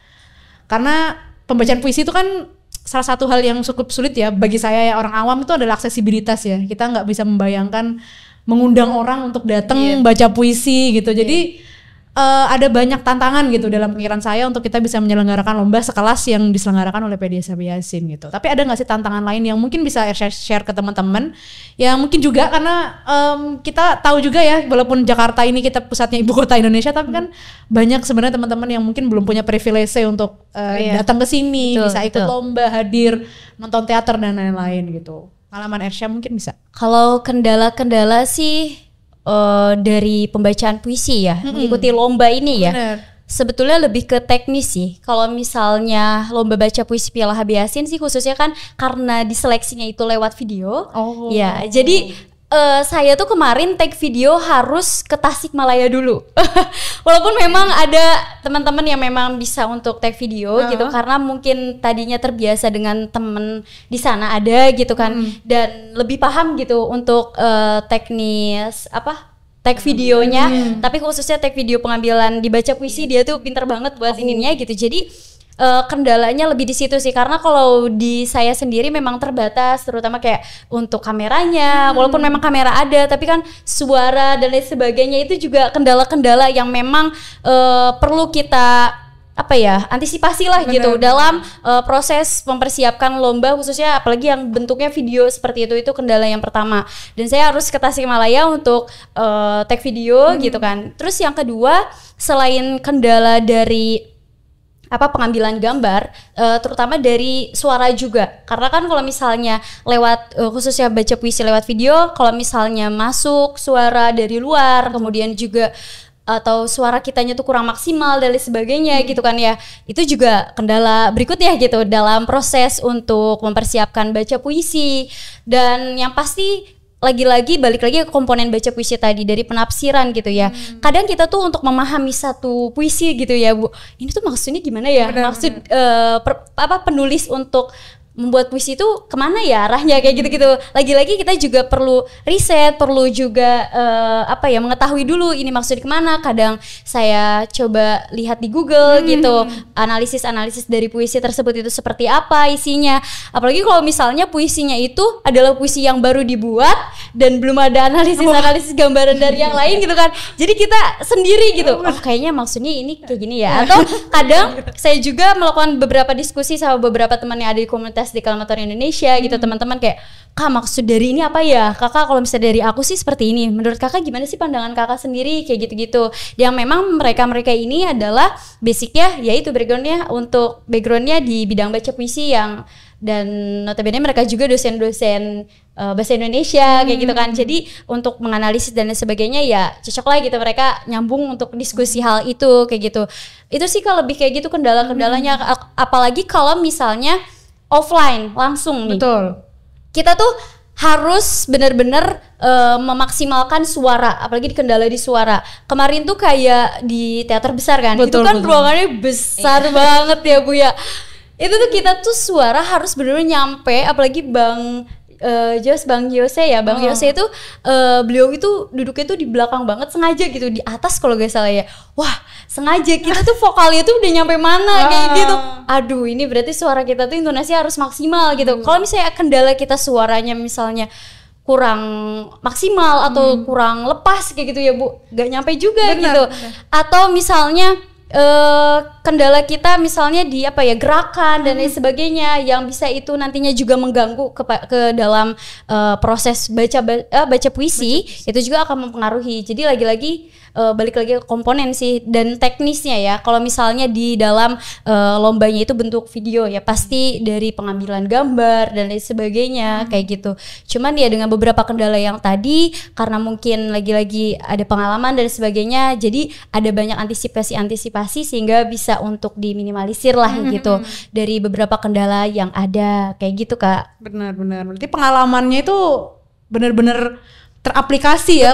Karena pembacaan puisi itu kan salah satu hal yang cukup sulit ya bagi saya ya, orang awam, itu adalah aksesibilitas ya. Kita nggak bisa membayangkan mengundang orang untuk datang baca puisi gitu. Jadi ada banyak tantangan gitu dalam pikiran saya untuk kita bisa menyelenggarakan lomba sekelas yang diselenggarakan oleh PDSA Yasin gitu. Tapi ada nggak sih tantangan lain yang mungkin bisa share ke teman-teman? Yang mungkin juga karena kita tahu juga ya, walaupun Jakarta ini kita pusatnya ibu kota Indonesia, tapi kan banyak sebenarnya teman-teman yang mungkin belum punya privilege untuk datang ke sini, bisa ikut lomba, hadir, nonton teater dan lain-lain gitu. Pengalaman Ersha mungkin bisa. Kalau kendala-kendala sih dari pembacaan puisi ya, mengikuti lomba ini ya. Bener. Sebetulnya lebih ke teknis sih. Kalau misalnya lomba baca puisi Piala HB Yasin sih khususnya kan karena diseleksinya itu lewat video. Ya, jadi saya tuh kemarin take video harus ke Tasikmalaya dulu. Walaupun memang ada teman-teman yang memang bisa untuk take video gitu, karena mungkin tadinya terbiasa dengan temen di sana ada gitu kan, dan lebih paham gitu untuk teknis take videonya. Tapi khususnya take video pengambilan dibaca puisi dia tuh pinter banget buat ininya gitu. Jadi kendalanya lebih di situ sih, karena kalau di saya sendiri memang terbatas, terutama kayak untuk kameranya, walaupun memang kamera ada, tapi kan suara dan lain sebagainya itu juga kendala-kendala yang memang perlu kita antisipasi lah gitu dalam proses mempersiapkan lomba, khususnya apalagi yang bentuknya video seperti itu kendala yang pertama. Dan saya harus ke Tasikmalaya untuk take video gitu kan. Terus yang kedua, selain kendala dari pengambilan gambar, terutama dari suara juga, karena kan kalau misalnya lewat khususnya baca puisi lewat video, kalau misalnya masuk suara dari luar, kemudian juga atau suara kitanya tuh kurang maksimal dan lain sebagainya gitu kan ya, itu juga kendala berikutnya gitu dalam proses untuk mempersiapkan baca puisi. Dan yang pasti lagi-lagi balik lagi ke komponen baca puisi tadi, dari penafsiran gitu ya. Kadang kita tuh untuk memahami satu puisi gitu ya Bu, ini tuh maksudnya gimana ya, maksud penulis untuk membuat puisi itu kemana ya arahnya, kayak gitu-gitu. Lagi-lagi kita juga perlu riset, perlu juga mengetahui dulu ini maksud kemana. Kadang saya coba lihat di Google gitu, analisis dari puisi tersebut itu seperti apa isinya. Apalagi kalau misalnya puisinya itu adalah puisi yang baru dibuat dan belum ada analisis gambaran dari yang lain gitu kan. Jadi kita sendiri gitu, kayaknya maksudnya ini kayak gini ya. Atau kadang saya juga melakukan beberapa diskusi sama beberapa teman yang ada di komunitas deklamator Indonesia gitu, teman-teman kayak, Kak maksud dari ini apa ya? Kakak kalau misalnya dari aku sih seperti ini, menurut kakak gimana sih pandangan kakak sendiri, kayak gitu-gitu. Yang memang mereka ini adalah basicnya yaitu backgroundnya di bidang baca puisi, yang dan notabene mereka juga dosen-dosen bahasa Indonesia kayak gitu kan. Jadi untuk menganalisis dan sebagainya ya cocok lah gitu, mereka nyambung untuk diskusi hal itu kayak gitu. Itu sih kalau lebih kayak gitu kendala-kendalanya. Apalagi kalau misalnya offline langsung nih. Betul. Kita tuh harus benar-benar memaksimalkan suara, apalagi di kendala di suara. Kemarin tuh kayak di teater besar kan, itu kan ruangannya besar banget ya Bu ya. Itu tuh kita tuh suara harus benar-benar nyampe, apalagi Bang Yose itu beliau itu duduknya tuh di belakang banget, sengaja gitu, di atas kalau gak salah ya. Wah, sengaja kita tuh vokalnya tuh udah nyampe mana kayak gitu. Aduh, ini berarti suara kita tuh intonasi harus maksimal gitu. Kalau misalnya kendala kita suaranya misalnya kurang maksimal atau kurang lepas kayak gitu ya Bu, gak nyampe juga gitu. Atau misalnya kendala kita misalnya di gerakan dan lain sebagainya, yang bisa itu nantinya juga mengganggu ke dalam proses baca puisi, itu juga akan mempengaruhi. Jadi lagi-lagi balik lagi ke komponen sih dan teknisnya ya. Kalau misalnya di dalam lombanya itu bentuk video ya, pasti dari pengambilan gambar dan lain sebagainya kayak gitu. Cuman ya dengan beberapa kendala yang tadi, karena mungkin lagi-lagi ada pengalaman dan sebagainya, jadi ada banyak antisipasi sehingga bisa untuk diminimalisir lah gitu dari beberapa kendala yang ada kayak gitu Kak. Benar-benar. Berarti pengalamannya itu benar-benar teraplikasi ya.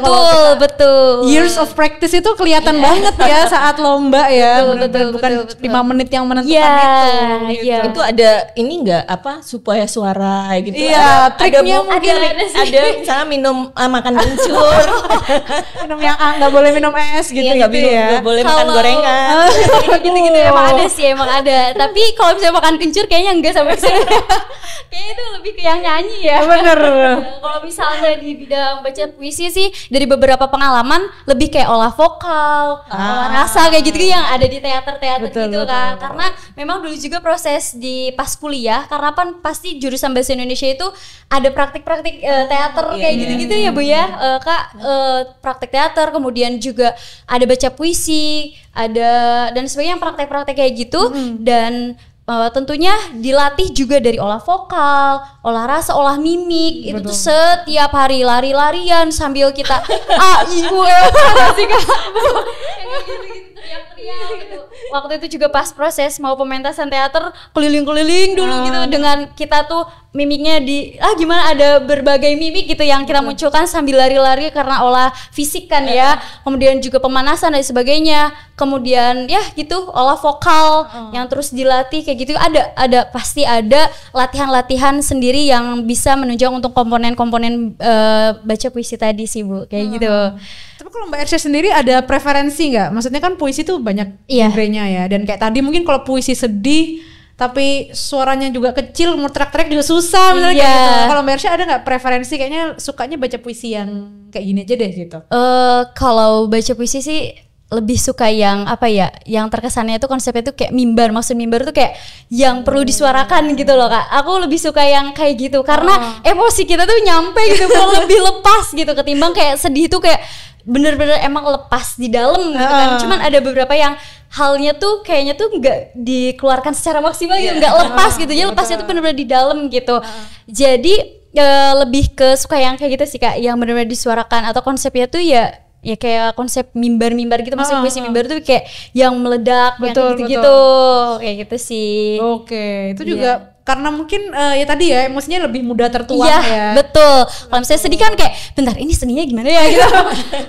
Betul. Years of practice itu kelihatan banget ya saat lomba ya. Betul, bukan 5 menit yang menentukan itu. Gitu. Itu ada ini enggak supaya suara gitu. Iya, triknya mungkin ada misalnya minum makan kencur. Minum yang enggak boleh minum es gitu ya. Enggak boleh makan gorengan. Gitu-gitu emang ada. Tapi kalau misalnya makan kencur kayaknya enggak sampai ke sana. Kayaknya itu lebih ke yang nyanyi ya. Bener. Kalau misalnya di bidang baca baca puisi sih dari beberapa pengalaman lebih kayak olah vokal, olah rasa kayak gitu yang ada di teater-teater gitu kan. Karena memang dulu juga proses di pas kuliah, karena kan pasti jurusan bahasa Indonesia itu ada praktik-praktik teater kayak gitu-gitu ya Bu ya, Kak, praktik teater, kemudian juga ada baca puisi, ada dan sebagainya praktek-praktek kayak gitu dan tentunya dilatih juga dari olah vokal, olah rasa, olah mimik. Itu tuh setiap hari lari-larian sambil kita ibu sih Kak. Kayak gitu-gitu teriak-teriak gitu. Waktu itu juga pas proses mau pementasan teater keliling-keliling dulu gitu dengan kita tuh mimiknya gimana ada berbagai mimik gitu yang kita munculkan sambil lari-lari karena olah fisik kan ya. Kemudian juga pemanasan dan sebagainya. Kemudian ya gitu olah vokal yang terus dilatih kayak gitu. Ada pasti ada latihan-latihan sendiri yang bisa menunjang untuk komponen-komponen baca puisi tadi sih Bu, kayak gitu. Tapi kalau Mbak Ersha sendiri ada preferensi nggak? Maksudnya kan puisi tuh banyak genrenya ya, dan kayak tadi mungkin kalau puisi sedih tapi suaranya juga kecil, mau teriak-teriak juga susah misalnya kayak gitu. Kalau Mbak Ersha ada nggak preferensi, kayaknya sukanya baca puisi yang kayak gini aja deh gitu? Kalau baca puisi sih lebih suka yang apa ya, yang terkesannya itu konsepnya itu kayak mimbar. Maksud mimbar tuh kayak yang perlu disuarakan gitu loh Kak. Aku lebih suka yang kayak gitu karena emosi kita tuh nyampe gitu, lebih lepas gitu ketimbang kayak sedih tuh kayak bener-bener emang lepas di dalam gitu kan. Cuman ada beberapa yang halnya tuh kayaknya tuh nggak dikeluarkan secara maksimal gitu, nggak lepas gitu. Jadi lepasnya tuh bener-bener di dalam gitu. Jadi lebih ke suka yang kayak gitu sih Kak, yang bener-bener disuarakan atau konsepnya tuh ya kayak konsep mimbar-mimbar gitu. Maksudnya puisi mimbar tuh kayak yang meledak, yang kayak gitu-gitu. Kayak gitu sih. Oke, itu juga karena mungkin ya tadi ya emosinya lebih mudah tertuang ya. Betul. Kalau misalnya sedih kan kayak bentar ini sedihnya gimana ya gitu.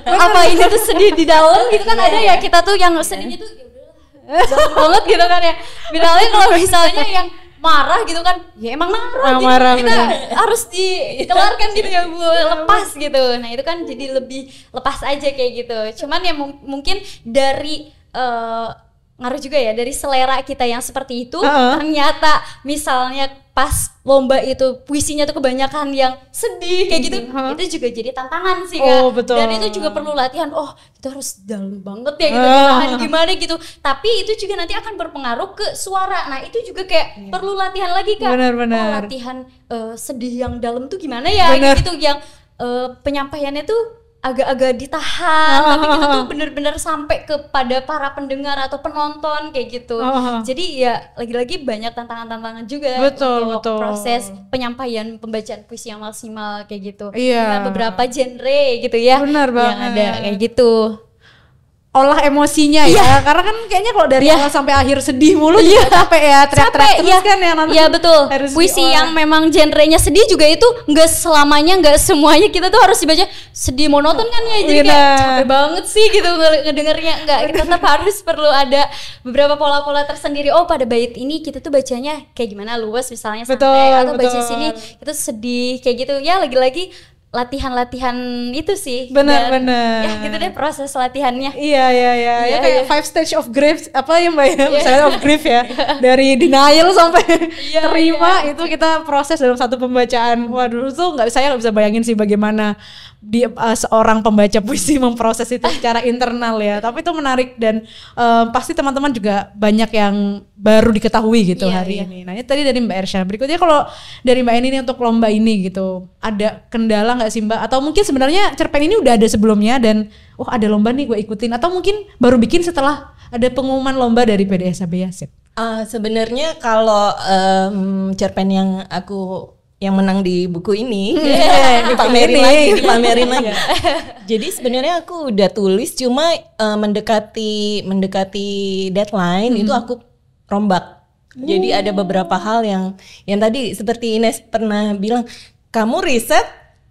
Apa ini tuh sedih di dalam gitu kan, ada ya kita tuh yang sedihnya tuh ya udah banget gitu kan ya. Bedanya kalau misalnya yang marah gitu kan, ya emang marah gitu. Kita harus dikeluarkan gitu ya Bu, lepas gitu. Nah itu kan jadi lebih lepas aja kayak gitu. Cuman ya mungkin dari ngaruh juga ya dari selera kita yang seperti itu. Ternyata misalnya pas lomba itu puisinya tuh kebanyakan yang sedih kayak gitu, itu juga jadi tantangan sih Kak. Betul. Dan itu juga perlu latihan. Itu harus dalam banget ya gitu, gimana gitu. Tapi itu juga nanti akan berpengaruh ke suara. Nah itu juga kayak perlu latihan lagi Kak. Benar. Latihan sedih yang dalam tuh gimana ya gitu, yang penyampaiannya tuh agak-agak ditahan, tapi kita tuh bener-bener sampai kepada para pendengar atau penonton kayak gitu. Jadi ya lagi-lagi banyak tantangan-tantangan juga untuk proses penyampaian pembacaan puisi yang maksimal kayak gitu. Dengan beberapa genre gitu ya. Benar banget. Yang ada kayak gitu. Olah emosinya ya, karena kan kayaknya kalau dari awal sampai akhir sedih mulu juga capek ya, teriak-teriak terus kan ya nanti. Iya betul. Puisi yang memang genrenya sedih juga itu nggak selamanya, nggak semuanya kita tuh harus dibaca sedih monoton kan ya, jadi kayak capek banget sih gitu ngedengernya. Enggak, kita tetap harus perlu ada beberapa pola-pola tersendiri. Pada bait ini kita tuh bacanya kayak gimana, luas misalnya santai, atau baca sini kita sedih kayak gitu. Ya lagi-lagi latihan-latihan itu sih. Benar. Ya gitu deh proses latihannya. Iya. Ya kayak 5 stage of grief apa ya Mbak ya? Misalnya of grief ya. Dari denial sampai terima itu kita proses dalam satu pembacaan. Waduh, tuh saya nggak bisa bayangin sih bagaimana seorang pembaca puisi memproses itu secara internal ya. Tapi itu menarik dan pasti teman-teman juga banyak yang baru diketahui gitu hari ini. Nah, ini tadi dari Mbak Ersha. Berikutnya kalau dari Mbak Eni ini untuk lomba ini gitu, ada kendala nggak sih Mbak? Atau mungkin sebenarnya cerpen ini udah ada sebelumnya dan ada lomba nih gue ikutin, atau mungkin baru bikin setelah ada pengumuman lomba dari PDSAB Yasin? Sebenarnya kalau cerpen yang menang di buku ini dipamerin lagi. Jadi sebenarnya aku udah tulis, cuma mendekati deadline itu aku rombak. Jadi ada beberapa hal yang tadi seperti Ines pernah bilang, kamu riset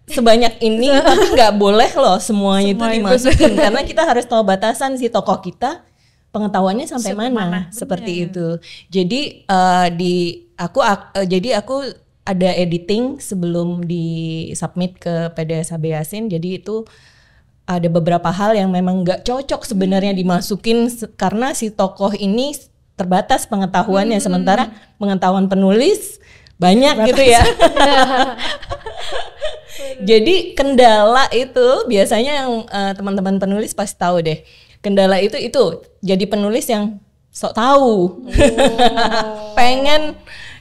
sebanyak ini tapi nggak boleh loh semuanya itu dimasukin karena kita harus tahu batasan si tokoh kita pengetahuannya sampai mana. Seperti itu. Jadi aku ada editing sebelum di submit ke PDSAB Yasin. Jadi itu ada beberapa hal yang memang nggak cocok sebenarnya dimasukin karena si tokoh ini terbatas pengetahuannya, sementara pengetahuan penulis banyak gitu ya. Jadi kendala itu biasanya yang teman-teman penulis pasti tahu deh. Kendala itu jadi penulis yang sok tahu, pengen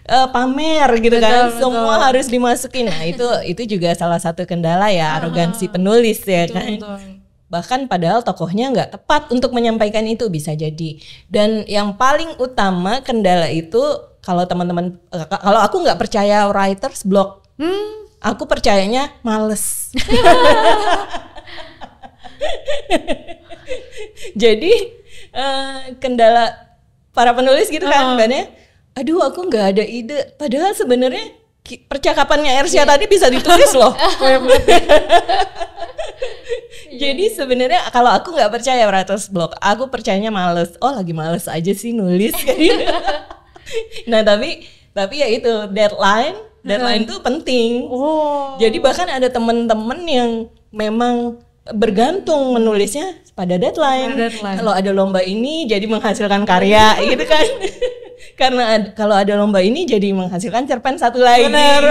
pamer gitu kan, semua harus dimasukin. Nah itu juga salah satu kendala ya, arogansi penulis ya kan. Bahkan padahal tokohnya nggak tepat untuk menyampaikan itu bisa jadi. Dan yang paling utama kendala itu kalau teman-teman, kalau aku nggak percaya writer's block, aku percayanya males. Jadi kendala para penulis gitu kan, banyak. Aduh, aku nggak ada ide. Padahal sebenarnya percakapannya Ersya tadi bisa ditulis loh. Jadi sebenarnya kalau aku nggak percaya writer's block, aku percayanya males. Oh, lagi males aja sih nulis. Nah tapi ya itu deadline tuh penting. Jadi bahkan ada temen-temen yang memang bergantung menulisnya pada deadline. Kalau ada lomba ini jadi menghasilkan karya gitu kan. Karena kalau ada lomba ini jadi menghasilkan cerpen satu lagi. Benar.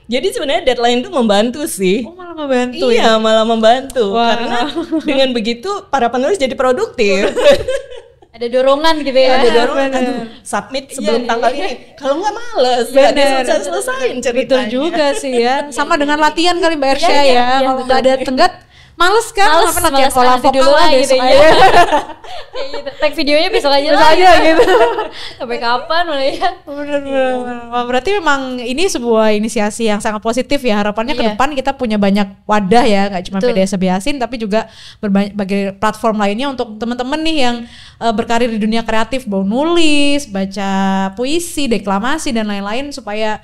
Jadi sebenarnya deadline itu membantu sih. Oh, malah membantu. Iya, malah membantu. Karena dengan begitu para penulis jadi produktif. Ada dorongan gitu ya. Ada dorongan. Aduh, submit sebelum tanggal ini. Kalau nggak males, nggak selesai ceritanya. Betul juga sih ya. Sama dengan latihan kali Mbak Ersya ya. Kalau nggak ada tenggat, males kan? Males pola vokal lah gitu ya. Kayak gitu. Tag videonya besok aja lah gitu. Sampai kapan mulai ya? Bener. Wah, berarti memang ini sebuah inisiasi yang sangat positif ya. Harapannya ke depan kita punya banyak wadah ya, nggak cuma PDSB Yasin tapi juga berbagai platform lainnya untuk teman-teman nih yang berkarir di dunia kreatif, mau nulis, baca puisi, deklamasi dan lain-lain supaya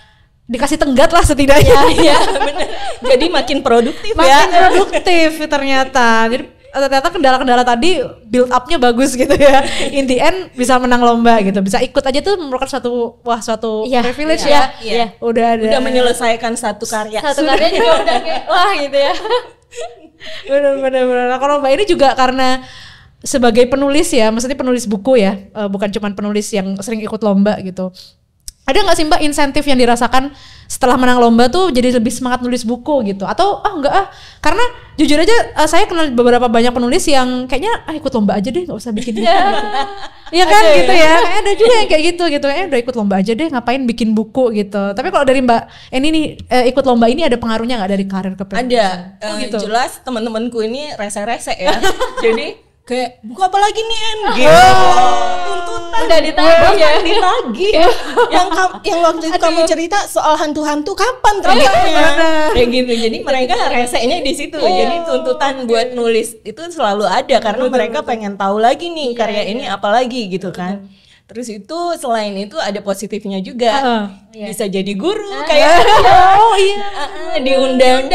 dikasih tenggat lah setidaknya. Ya, bener. Jadi makin produktif makin produktif ternyata. Jadi ternyata kendala-kendala tadi build up-nya bagus gitu ya. In the end bisa menang lomba gitu. Bisa ikut aja tuh merupakan suatu privilege ya. Udah menyelesaikan satu karya. Satu karya juga udah kayak wah gitu ya. Benar. Nah, kalau Mbak ini juga karena sebagai penulis ya, maksudnya penulis buku ya, bukan cuma penulis yang sering ikut lomba gitu. Ada nggak sih Mbak insentif yang dirasakan setelah menang lomba tuh jadi lebih semangat nulis buku gitu? Atau enggak karena jujur aja saya kenal beberapa banyak penulis yang kayaknya ikut lomba aja deh, nggak usah bikin buku. Iya kan gitu ya. Kayak ada juga yang kayak gitu udah ikut lomba aja deh, ngapain bikin buku gitu. Tapi kalau dari Mbak ini nih ikut lomba ini ada pengaruhnya nggak dari karir ke penulisan? Ada. Gitu. Jelas teman-temanku ini rese-rese ya. Jadi kayak buku apa lagi nih gitu. Tuntutan udah ditagih ya. Yang waktu itu kamu cerita soal hantu-hantu kapan terbangnya? Kayak gitu. Jadi mereka resenya di situ. Jadi tuntutan buat nulis itu selalu ada karena mereka pengen tahu lagi nih karya ini apa lagi gitu kan. Terus itu selain itu ada positifnya juga. Bisa jadi guru kayak diundang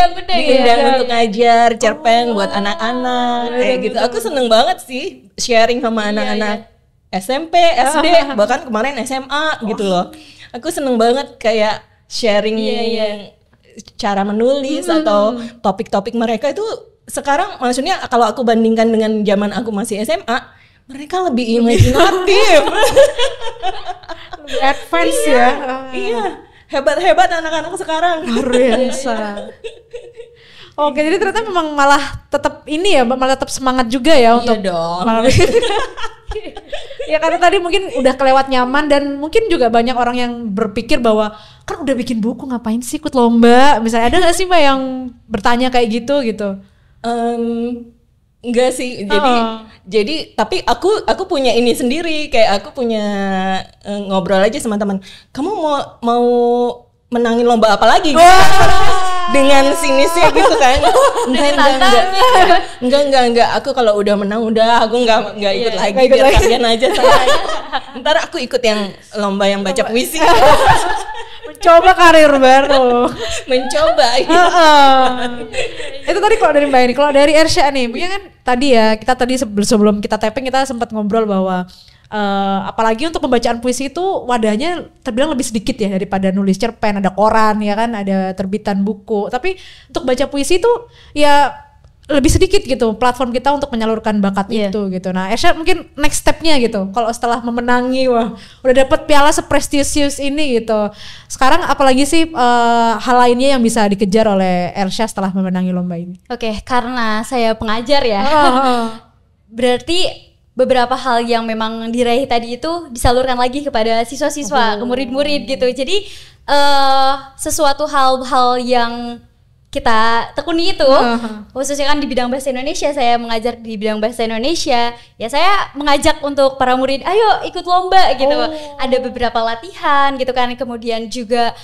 untuk ngajar cerpen buat anak-anak kayak gitu. Aku seneng banget sih sharing sama anak-anak SMP, SD, bahkan kemarin SMA gitu loh. Aku seneng banget kayak sharing cara menulis atau topik-topik mereka itu sekarang maksudnya kalau aku bandingkan dengan zaman aku masih SMA, mereka lebih imajinatif. Lebih advance ya. Iya, hebat-hebat anak-anak sekarang. Luar biasa. Oke, jadi ternyata memang malah tetap ini ya, malah tetap semangat juga ya untuk dong. Ya karena tadi mungkin udah kelewat nyaman dan mungkin juga banyak orang yang berpikir bahwa kan udah bikin buku ngapain sih ikut lomba. Misalnya ada nggak sih Mbak yang bertanya kayak gitu? Enggak sih, jadi tapi aku punya ini sendiri, kayak aku punya ngobrol aja sama teman. Kamu mau menangin lomba apa lagi? Gitu? Dengan sinisnya gitu kan. Enggak. Aku kalau udah menang udah aku enggak ikut lagi. Biar kalian aja sama. Ntar aku ikut yang lomba yang baca puisi. Mencoba karir baru. Mencoba. Itu tadi kalau dari Mbak ini, kalau dari Ersya nih, mungkin kan tadi ya kita sebelum kita tapping kita sempat ngobrol bahwa apalagi untuk pembacaan puisi itu wadahnya terbilang lebih sedikit ya daripada nulis cerpen, ada koran ya kan, ada terbitan buku. Tapi untuk baca puisi itu ya lebih sedikit gitu platform kita untuk menyalurkan bakat itu gitu. Nah, Ersha mungkin next stepnya gitu. Kalau setelah memenangi, wah udah dapet piala seprestisius ini gitu. Sekarang apalagi sih hal lainnya yang bisa dikejar oleh Ersha setelah memenangi lomba ini? Oke, karena saya pengajar ya. Berarti beberapa hal yang memang diraih tadi itu disalurkan lagi kepada siswa-siswa, ke murid-murid gitu. Jadi sesuatu hal-hal yang kita tekuni itu, khususnya kan di bidang bahasa Indonesia, saya mengajar di bidang bahasa Indonesia, ya saya mengajak untuk para murid, ayo ikut lomba gitu. Ada beberapa latihan gitu kan, kemudian juga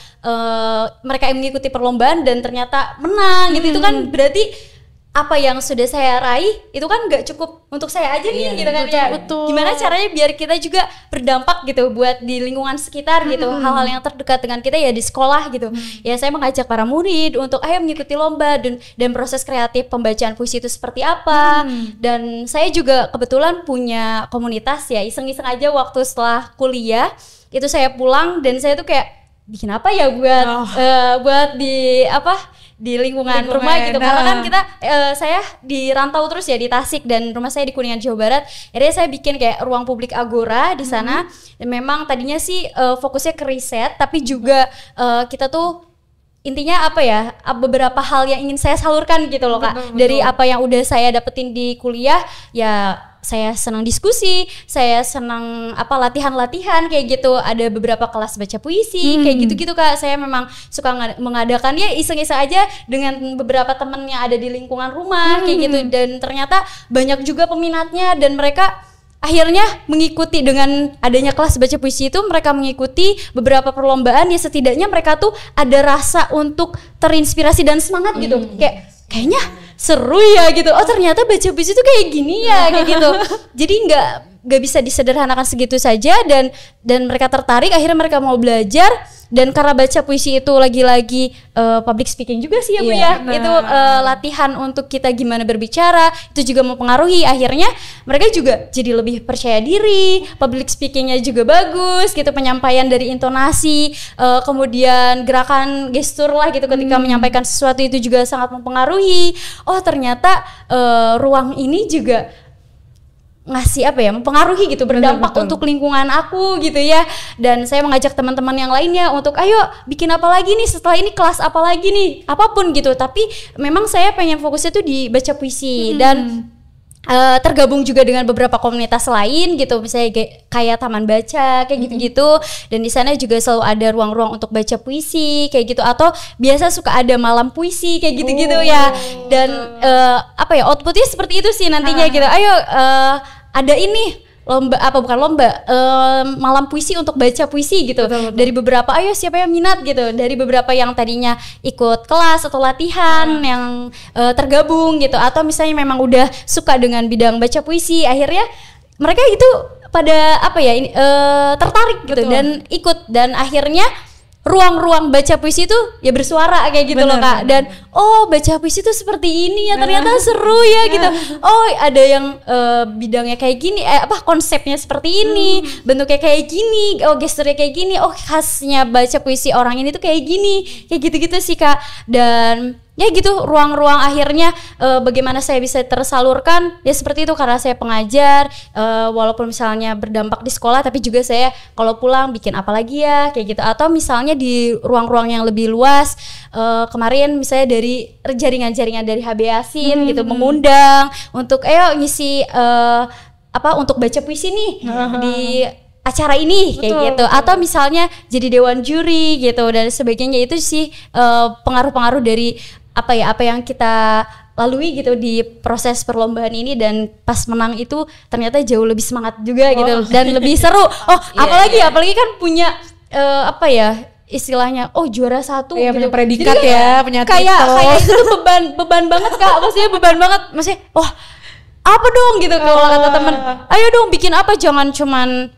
mereka yang mengikuti perlombaan dan ternyata menang gitu. Itu kan berarti apa yang sudah saya raih itu kan nggak cukup untuk saya aja nih gitu kan ya. Gimana caranya biar kita juga berdampak gitu buat di lingkungan sekitar gitu, hal-hal yang terdekat dengan kita ya di sekolah gitu. Ya saya mengajak para murid untuk ayo mengikuti lomba dan proses kreatif pembacaan puisi itu seperti apa. Dan saya juga kebetulan punya komunitas ya, iseng-iseng aja waktu setelah kuliah itu saya pulang dan saya tuh kayak bikin apa ya buat di lingkungan rumah gitu. Karena kan kita saya di rantau terus ya di Tasik dan rumah saya di Kuningan Jawa Barat. Jadi saya bikin kayak ruang publik Agora di sana. Dan memang tadinya sih fokusnya ke riset, tapi juga kita tuh intinya apa ya, beberapa hal yang ingin saya salurkan gitu loh Kak. Dari apa yang udah saya dapetin di kuliah, ya saya senang diskusi, saya senang latihan-latihan kayak gitu. Ada beberapa kelas baca puisi kayak gitu-gitu Kak. Saya memang suka mengadakan ya iseng-iseng aja dengan beberapa temen yang ada di lingkungan rumah kayak gitu. Dan ternyata banyak juga peminatnya dan mereka akhirnya mengikuti dengan adanya kelas baca puisi itu. Mereka mengikuti beberapa perlombaan ya, setidaknya mereka tuh ada rasa untuk terinspirasi dan semangat gitu. Kayaknya seru ya gitu. Oh ternyata baca puisi itu kayak gini ya kayak gitu. Jadi nggak bisa disederhanakan segitu saja dan mereka tertarik, akhirnya mereka mau belajar. Dan karena baca puisi itu lagi-lagi public speaking juga sih ya Bu ya. Itu latihan untuk kita gimana berbicara, itu juga mempengaruhi. Akhirnya mereka juga jadi lebih percaya diri, public speakingnya juga bagus gitu, penyampaian dari intonasi, kemudian gerakan gestur lah gitu ketika menyampaikan sesuatu itu juga sangat mempengaruhi. Oh ternyata ruang ini juga ngasih mempengaruhi gitu, berdampak untuk lingkungan aku gitu ya. Dan saya mengajak teman-teman yang lainnya untuk ayo bikin apa lagi nih setelah ini, kelas apa lagi nih, apapun gitu. Tapi memang saya pengen fokusnya tuh di baca puisi dan tergabung juga dengan beberapa komunitas lain gitu, misalnya kayak taman baca kayak gitu-gitu. Dan di sana juga selalu ada ruang-ruang untuk baca puisi kayak gitu, atau biasa suka ada malam puisi kayak gitu-gitu ya. Dan outputnya seperti itu sih nantinya gitu. Ayo ada ini malam puisi untuk baca puisi gitu. Betul. Dari beberapa ayo siapa yang minat gitu, dari beberapa yang tadinya ikut kelas atau latihan yang tergabung gitu, atau misalnya memang udah suka dengan bidang baca puisi, akhirnya mereka itu pada tertarik gitu. Betul. Dan ikut, dan akhirnya ruang-ruang baca puisi itu ya bersuara kayak gitu loh Kak. Dan baca puisi itu seperti ini ya, ternyata seru ya gitu. Ada yang bidangnya kayak gini, konsepnya seperti ini, bentuknya kayak gini, gesturnya kayak gini, khasnya baca puisi orang ini tuh kayak gini, kayak gitu-gitu sih Kak. Dan ya gitu, ruang-ruang akhirnya bagaimana saya bisa tersalurkan ya seperti itu, karena saya pengajar, walaupun misalnya berdampak di sekolah, tapi juga saya kalau pulang bikin apa lagi ya kayak gitu. Atau misalnya di ruang-ruang yang lebih luas, kemarin misalnya dari jaringan-jaringan dari HB Yasin gitu, mengundang untuk ngisi untuk baca puisi nih di acara ini kayak gitu. Atau misalnya jadi dewan juri gitu dan sebagainya. Itu sih pengaruh-pengaruh dari apa yang kita lalui gitu di proses perlombaan ini. Dan pas menang itu ternyata jauh lebih semangat juga gitu dan lebih seru. Apalagi kan punya istilahnya juara satu gitu. Punya predikat ya, punya titel. Kayak itu tuh beban banget Kak. Maksudnya beban banget. Maksudnya apa dong gitu kalau kata temen, ayo dong bikin apa, jangan cuman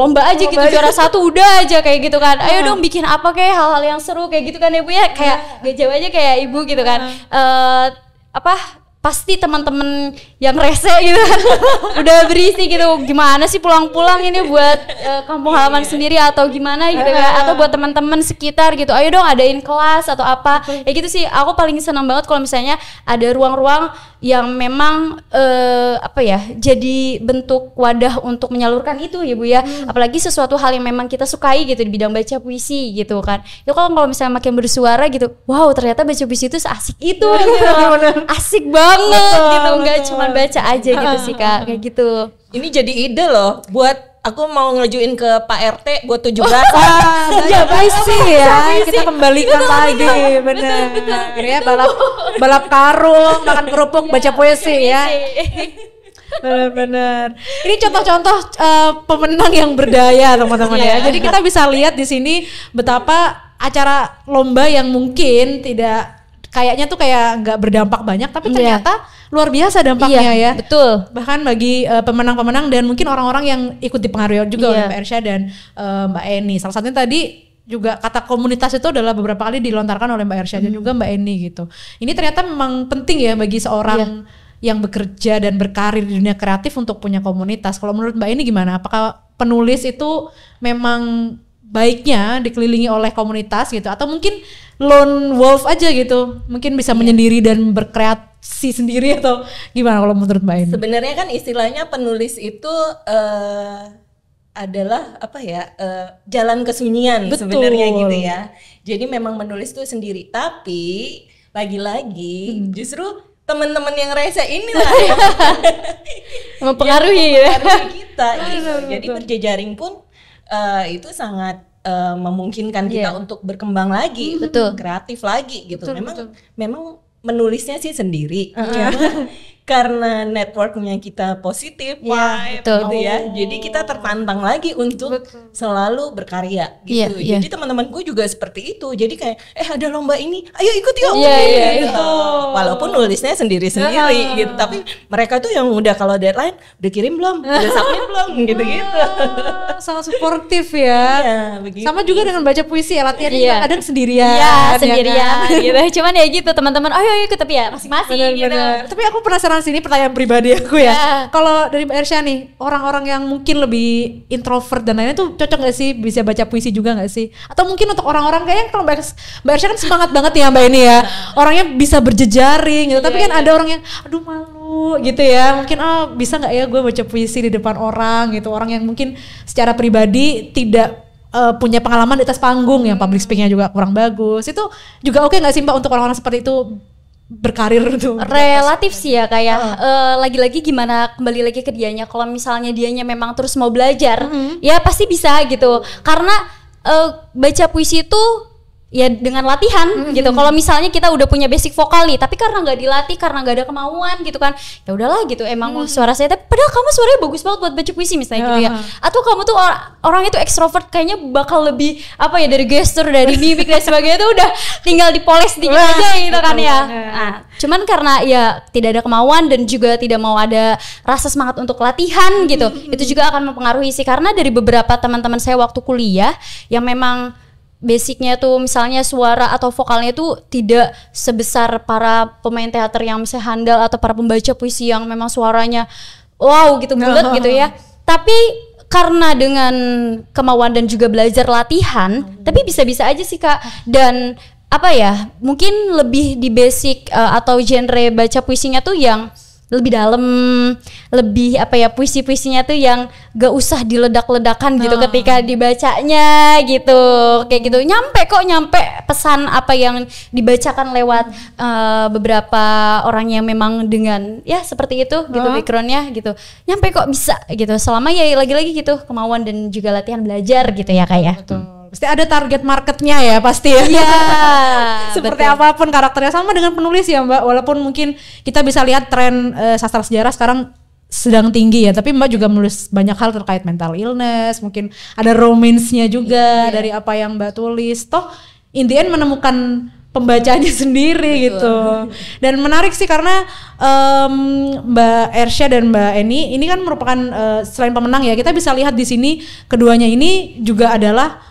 lomba aja gitu, juara satu udah aja kayak gitu kan. Ayo dong bikin apa kayak hal-hal yang seru kayak gitu kan ya Bu ya. Kayak gak jauh aja kayak Ibu gitu kan. pasti teman-teman yang rese gitu kan udah berisi gitu, gimana sih pulang-pulang ini buat kampung halaman sendiri atau gimana gitu kan, atau buat teman-teman sekitar gitu, ayo dong adain kelas atau apa ya gitu sih. Aku paling senang banget kalau misalnya ada ruang-ruang yang memang apa ya, jadi bentuk wadah untuk menyalurkan itu ya Bu ya, apalagi sesuatu hal yang memang kita sukai gitu di bidang baca puisi gitu kan. Ya kalau misalnya makin bersuara gitu, wow ternyata baca puisi itu seasik itu gitu. Asik banget gitu, nggak cuma baca aja gitu sih Kak, kayak gitu. Ini jadi ide loh buat aku mau ngejuin ke Pak RT buat 17. Ya puisi ya, kita kembalikan lagi, bener. Akhirnya balap karung, makan kerupuk, baca puisi ya. Benar-benar. Ini contoh-contoh pemenang yang berdaya teman-teman ya. Jadi kita bisa lihat di sini betapa acara lomba yang mungkin tidak kayaknya tuh kayak nggak berdampak banyak, tapi ternyata luar biasa dampaknya ya. Betul. Bahkan bagi pemenang-pemenang dan mungkin orang-orang yang ikut dipengaruhi juga oleh Mbak Ersha dan Mbak Eni. Salah satunya tadi juga kata komunitas itu adalah beberapa kali dilontarkan oleh Mbak Ersha dan juga Mbak Eni gitu. Ini ternyata memang penting ya bagi seorang yang bekerja dan berkarir di dunia kreatif untuk punya komunitas. Kalau menurut Mbak Eni gimana? Apakah penulis itu memang baiknya dikelilingi oleh komunitas gitu, atau mungkin lone wolf aja gitu, mungkin bisa menyendiri dan berkreasi sendiri, atau gimana kalau menurut Mbak Eni? Sebenarnya kan istilahnya penulis itu adalah apa ya, jalan kesunyian sebenarnya gitu ya. Jadi memang menulis itu sendiri, tapi lagi-lagi justru teman-teman yang rese inilah yang mempengaruhi kita gitu. Jadi berjejaring pun itu sangat memungkinkan kita untuk berkembang lagi, kreatif lagi gitu. Memang menulisnya sih sendiri, karena networknya kita positif, gitu ya. Jadi kita tertantang lagi untuk selalu berkarya gitu. Jadi teman-temanku juga seperti itu. Jadi kayak ada lomba ini, ayo ikut yuk. Gitu. Walaupun nulisnya sendiri-sendiri gitu, tapi mereka tuh yang udah kalau deadline udah kirim belum, udah submit belum, gitu-gitu. Sangat suportif ya. Sama juga dengan baca puisi ya, latihan kadang sendirian. Sendirian gitu. Cuman ya gitu teman-teman, ayo ikut, tapi ya masing-masing gitu. Tapi aku penasaran sini, pertanyaan pribadi aku ya. Kalau dari Mbak Ersha nih, orang-orang yang mungkin lebih introvert dan lainnya tuh cocok gak sih bisa baca puisi juga gak sih? Atau mungkin untuk orang-orang kayaknya kalau Mbak Ersha kan semangat banget ya Mbak Eni ya, orangnya bisa berjejaring gitu, tapi kan ada orang yang aduh malu gitu ya, mungkin bisa gak ya gue baca puisi di depan orang gitu, orang yang mungkin secara pribadi tidak punya pengalaman di atas panggung, yang public speakingnya juga kurang bagus, itu juga oke gak sih Mbak untuk orang-orang seperti itu berkarir tuh? Relatif sih ya, kayak lagi-lagi gimana, kembali lagi ke dianya. Kalau misalnya dianya memang terus mau belajar, ya pasti bisa gitu. Karena baca puisi itu ya dengan latihan gitu. Kalau misalnya kita udah punya basic vokal nih, tapi karena nggak dilatih, karena nggak ada kemauan gitu kan, ya udahlah gitu. Emang suara saya, tapi padahal kamu suaranya bagus banget buat baca puisi misalnya gitu ya. Atau kamu tuh orang itu extrovert, kayaknya bakal lebih apa ya, dari gestur, dari mimik dan sebagainya tuh udah tinggal dipoles dikit aja gitu kan ya. Nah, cuman karena ya tidak ada kemauan dan juga tidak mau ada rasa semangat untuk latihan gitu, itu juga akan mempengaruhi sih. Karena dari beberapa teman-teman saya waktu kuliah yang memang basicnya tuh misalnya suara atau vokalnya tuh tidak sebesar para pemain teater yang misalnya handal, atau para pembaca puisi yang memang suaranya wow gitu, bulat gitu ya. Tapi karena dengan kemauan dan juga belajar latihan, tapi bisa-bisa aja sih Kak. Dan apa ya, mungkin lebih di basic atau genre baca puisinya tuh yang lebih dalam, lebih apa ya, puisi-puisinya tuh yang gak usah diledak-ledakan gitu ketika dibacanya gitu, kayak gitu. Nyampe pesan apa yang dibacakan lewat beberapa orang yang memang dengan ya seperti itu gitu backgroundnya gitu, nyampe kok bisa gitu, selama ya lagi-lagi gitu kemauan dan juga latihan belajar gitu ya kayak. Pasti ada target marketnya ya pasti ya. Iya. Seperti apapun karakternya, sama dengan penulis ya Mbak. Walaupun mungkin kita bisa lihat tren sastra sejarah sekarang sedang tinggi ya, tapi Mbak juga menulis banyak hal terkait mental illness, mungkin ada romance-nya juga dari apa yang Mbak tulis. Toh in the end menemukan pembacanya sendiri gitu. Dan menarik sih karena Mbak Ersha dan Mbak Eni ini kan merupakan selain pemenang ya, kita bisa lihat di sini keduanya ini juga adalah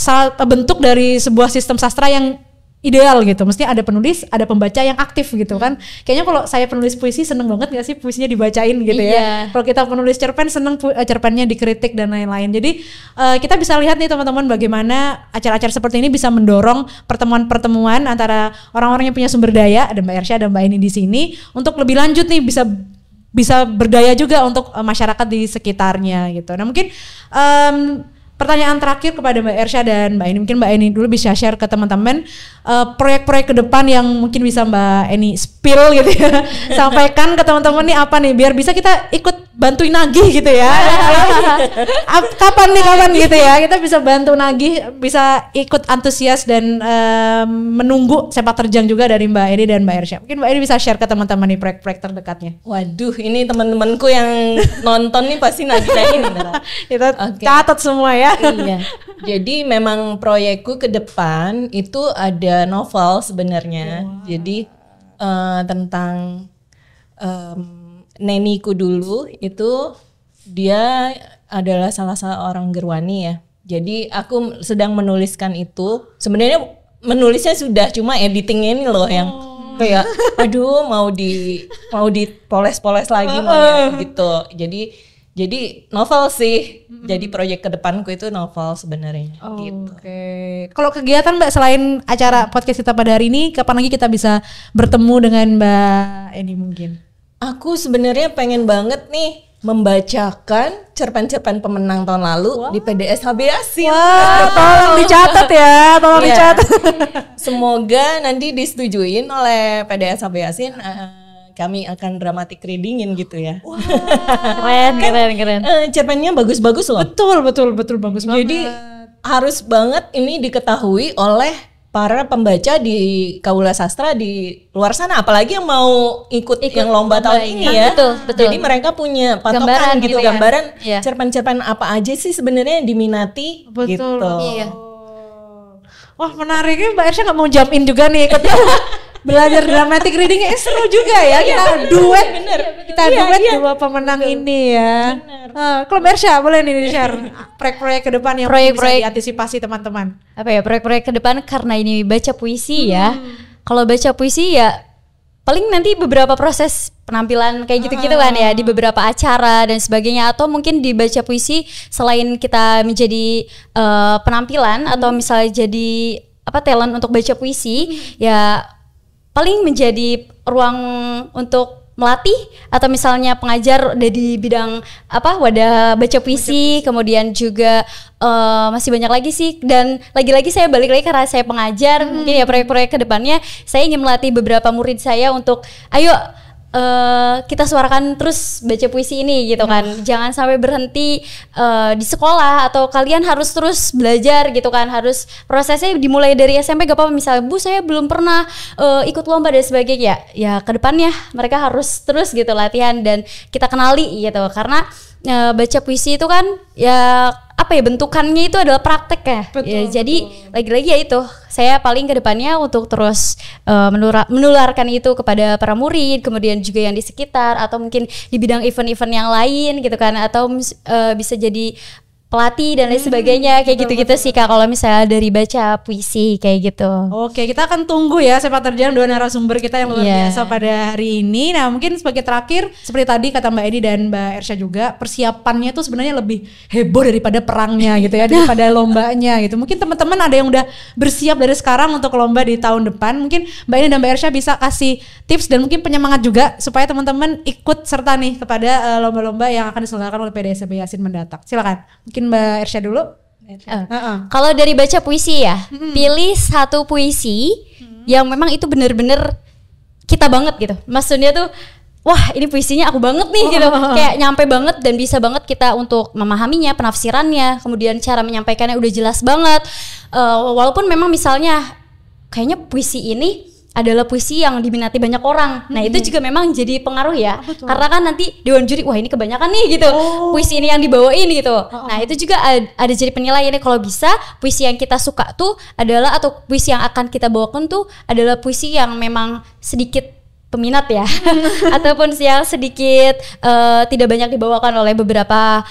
salah bentuk dari sebuah sistem sastra yang ideal gitu. Mestinya ada penulis, ada pembaca yang aktif gitu kan. Kayaknya kalau saya penulis puisi seneng banget gak sih puisinya dibacain gitu ya. Kalau kita penulis cerpen seneng cerpennya dikritik dan lain-lain. Jadi kita bisa lihat nih teman-teman bagaimana acara-acara seperti ini bisa mendorong pertemuan-pertemuan antara orang-orang yang punya sumber daya, ada Mbak Ersya dan Mbak Eni di sini untuk lebih lanjut nih bisa berdaya juga untuk masyarakat di sekitarnya gitu. Nah mungkin pertanyaan terakhir kepada Mbak Ersya dan Mbak Eni, mungkin Mbak Eni dulu bisa share ke teman-teman proyek-proyek ke depan yang mungkin bisa Mbak Eni spill gitu ya, sampaikan ke teman-teman nih apa nih biar bisa kita ikut bantuin nagih gitu ya. Kapan gitu ya kita bisa bantu nagih, bisa ikut antusias dan menunggu sepak terjang juga dari Mbak Eni dan Mbak Ersya. Mungkin Mbak Eni bisa share ke teman-teman nih proyek-proyek terdekatnya. Waduh, ini teman-temanku yang nonton nih pasti nagih-nagih beneran. Kita catat semua ya. Iya. Jadi memang proyekku ke depan itu ada novel sebenarnya. Jadi tentang neniku dulu itu dia adalah salah seorang gerwani ya. Jadi aku sedang menuliskan itu. Sebenarnya menulisnya sudah, cuma editingnya ini loh yang kayak aduh mau dipoles-poles lagi gitu. Jadi novel sih. Jadi proyek ke depanku itu novel sebenarnya gitu. Oke. Kalau kegiatan Mbak selain acara podcast kita pada hari ini, kapan lagi kita bisa bertemu dengan Mbak Eni mungkin? Aku sebenarnya pengen banget nih membacakan cerpen-cerpen pemenang tahun lalu di PDS HB Yasin. Wah, tolong dicatat ya, tolong dicatat. Semoga nanti disetujuin oleh PDS HB Yasin. Kami akan dramatic readingin gitu ya. Wah, keren. Cerpennya bagus-bagus loh. Betul bagus banget. Jadi harus banget ini diketahui oleh para pembaca di Kaula Sastra di luar sana, apalagi yang mau ikut yang lomba tahun ini ya. Betul. Jadi mereka punya patokan gitu, ya. gambaran cerpen-cerpen apa aja sih sebenarnya yang diminati. Betul. Gitu. Iya. Wah menariknya Mbak Ersya nggak mau jump in juga nih ikut belajar dramatic reading, seru juga ya kita duet, dua pemenang ini ya. Kalau Mbak Ersya boleh nih di-share proyek-proyek ke depan yang bisa diantisipasi teman-teman. Apa ya proyek-proyek ke depan karena ini baca puisi ya. Kalau baca puisi ya paling nanti beberapa proses penampilan kayak gitu-gitu kan ya di beberapa acara dan sebagainya, atau mungkin di baca puisi selain kita menjadi penampilan atau misalnya jadi talent untuk baca puisi ya paling menjadi ruang untuk melatih atau misalnya pengajar di bidang wadah baca puisi. Kemudian juga masih banyak lagi sih, dan lagi-lagi saya balik lagi karena saya pengajar. Mungkin ya proyek-proyek kedepannya saya ingin melatih beberapa murid saya untuk ayo kita suarakan terus baca puisi ini gitu kan. Jangan sampai berhenti di sekolah, atau kalian harus terus belajar gitu kan. Harus prosesnya dimulai dari SMP gak apa-apa. Misalnya Bu saya belum pernah ikut lomba dan sebagainya, ya kedepannya mereka harus terus gitu latihan dan kita kenali gitu. Karena baca puisi itu kan ya bentukannya itu adalah praktek ya. Jadi lagi-lagi ya itu saya paling kedepannya untuk terus menularkan itu kepada para murid, kemudian juga yang di sekitar, atau mungkin di bidang event-event yang lain gitu kan, atau bisa jadi pelatih dan lain sebagainya kayak gitu-gitu sih Kak kalau misalnya dari baca puisi kayak gitu. Oke, kita akan tunggu ya sepak terjang dua narasumber kita yang luar biasa pada hari ini. Nah mungkin sebagai terakhir seperti tadi kata Mbak Edi dan Mbak Ersya juga, persiapannya tuh sebenarnya lebih heboh daripada perangnya gitu ya, daripada lombanya gitu. Mungkin teman-teman ada yang udah bersiap dari sekarang untuk lomba di tahun depan. Mungkin Mbak Edi dan Mbak Ersya bisa kasih tips dan mungkin penyemangat juga supaya teman-teman ikut serta nih kepada lomba-lomba yang akan diselenggarakan oleh PDS HB Yasin mendatang. Silakan. Mungkin Mbak Ersya dulu. Kalau dari baca puisi ya, pilih satu puisi yang memang itu bener-bener kita banget gitu. Maksudnya tuh, wah ini puisinya aku banget nih gitu. Kayak nyampe banget dan bisa banget kita untuk memahaminya, penafsirannya, kemudian cara menyampaikannya udah jelas banget. Walaupun memang misalnya kayaknya puisi ini adalah puisi yang diminati banyak orang. Nah itu juga memang jadi pengaruh ya. Karena kan nanti dewan juri, wah ini kebanyakan nih gitu. Puisi ini yang dibawain gitu. Nah itu juga ada jadi penilaiannya. Kalau bisa puisi yang kita suka tuh adalah, atau puisi yang akan kita bawakan tuh adalah puisi yang memang sedikit peminat ya. Ataupun yang sedikit tidak banyak dibawakan oleh beberapa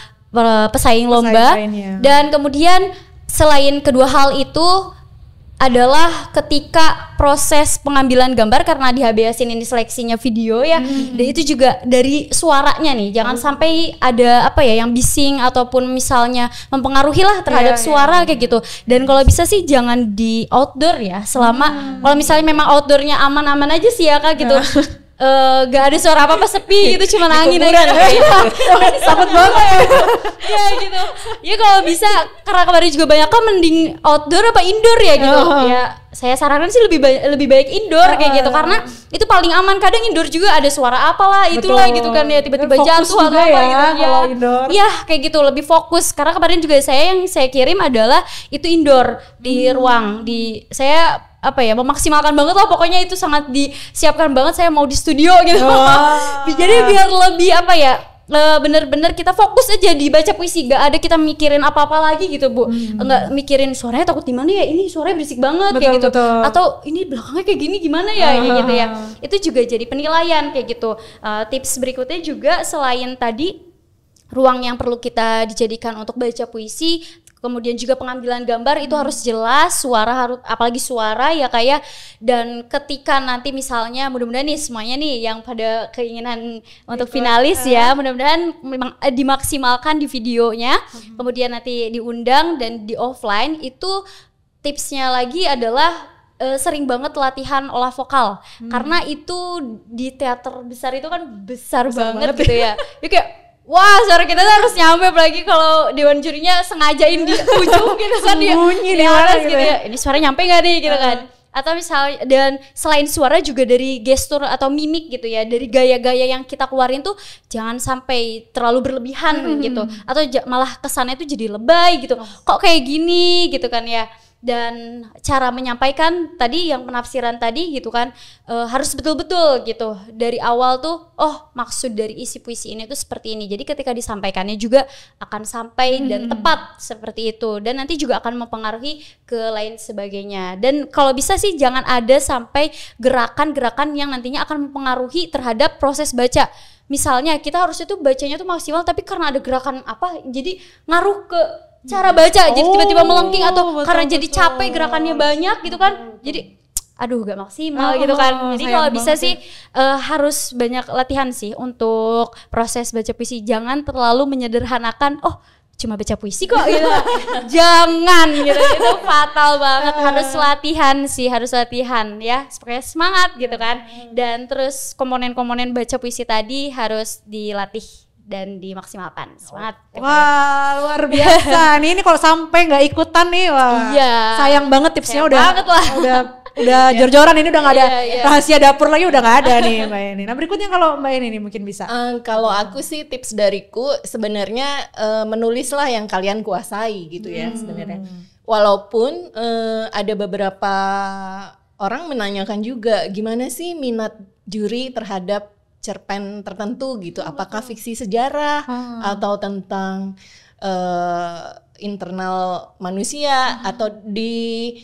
pesaing lomba. Dan kemudian selain kedua hal itu, adalah ketika proses pengambilan gambar, karena di HBSin ini seleksinya video ya, dan itu juga dari suaranya nih, jangan sampai ada apa ya yang bising ataupun misalnya mempengaruhi lah terhadap suara kayak gitu. Dan kalau bisa sih jangan di outdoor ya, selama kalau misalnya memang outdoornya aman-aman aja sih ya Kak gitu. Gak ada suara apa-apa, sepi gitu, cuma angin aja. Takut banget ya gitu. Ya kalau bisa, karena kemarin juga banyak kan, mending outdoor apa indoor ya gitu. Ya saya sarankan sih lebih baik indoor kayak gitu, karena itu paling aman. Kadang indoor juga ada suara apalah itulah gitu kan ya, tiba-tiba jatuh atau apa ya, gitu kalau indoor. Ya kayak gitu, lebih fokus. Karena kemarin juga yang saya kirim adalah itu indoor di ruang, saya apa ya, memaksimalkan banget lah pokoknya, itu sangat disiapkan banget, saya mau di studio gitu. Jadi biar lebih apa ya, bener-bener kita fokus aja di baca puisi, gak ada kita mikirin apa-apa lagi gitu Bu. Nggak mikirin suaranya takut di mana ya, ini suaranya berisik banget kayak gitu, atau ini belakangnya kayak gini gimana ya kayak gitu ya. Itu juga jadi penilaian kayak gitu. Tips berikutnya juga selain tadi ruang yang perlu kita dijadikan untuk baca puisi, kemudian juga pengambilan gambar itu harus jelas, suara harus, apalagi suara ya kayak. Dan ketika nanti misalnya, mudah-mudahan nih semuanya nih yang pada keinginan untuk finalis ya, mudah-mudahan memang dimaksimalkan di videonya, kemudian nanti diundang dan di offline. Itu tipsnya lagi adalah sering banget latihan olah vokal, karena itu di teater besar itu kan besar banget gitu ya. Ya kayak wah, suara kita tuh harus nyampe, apalagi kalau dewan jurinya sengajain di ujung gitu kan, dia di atas gitu ya. Ini suara nyampe nggak nih gitu kan? Atau misalnya, dan selain suara juga dari gestur atau mimik gitu ya, dari gaya-gaya yang kita keluarin tuh jangan sampai terlalu berlebihan gitu, atau malah kesannya tuh jadi lebay gitu. Kok kayak gini gitu kan ya. Dan cara menyampaikan tadi, yang penafsiran tadi gitu kan, harus betul-betul gitu dari awal tuh, oh maksud dari isi puisi ini tuh seperti ini, jadi ketika disampaikannya juga akan sampai dan tepat seperti itu, dan nanti juga akan mempengaruhi ke lain sebagainya. Dan kalau bisa sih jangan ada sampai gerakan-gerakan yang nantinya akan mempengaruhi terhadap proses baca. Misalnya kita harusnya tuh bacanya tuh maksimal, tapi karena ada gerakan apa jadi ngaruh ke cara baca, jadi tiba-tiba melengking, atau karena jadi capek gerakannya banyak gitu kan, jadi aduh gak maksimal gitu kan. Jadi kalau bisa sih harus banyak latihan sih untuk proses baca puisi. Jangan terlalu menyederhanakan, oh cuma baca puisi kok gitu. Jangan gitu, itu fatal banget. Harus latihan sih, harus latihan ya, supaya semangat gitu kan. Dan terus komponen-komponen baca puisi tadi harus dilatih dan dimaksimalkan. Semangat. Wah, luar biasa. Ini kalau sampai nggak ikutan nih, wah. Iya. Sayang banget tipsnya, udah Iya. jor-joran ini, udah nggak ada Iya. rahasia dapur lagi, udah nggak ada nih Mbak Eni. Nah berikutnya kalau Mbak Eni nih mungkin bisa. Kalau aku sih tips dariku sebenarnya menulislah yang kalian kuasai gitu ya sebenarnya. Walaupun ada beberapa orang menanyakan juga, gimana sih minat juri terhadap cerpen tertentu gitu, apakah fiksi sejarah atau tentang internal manusia, atau di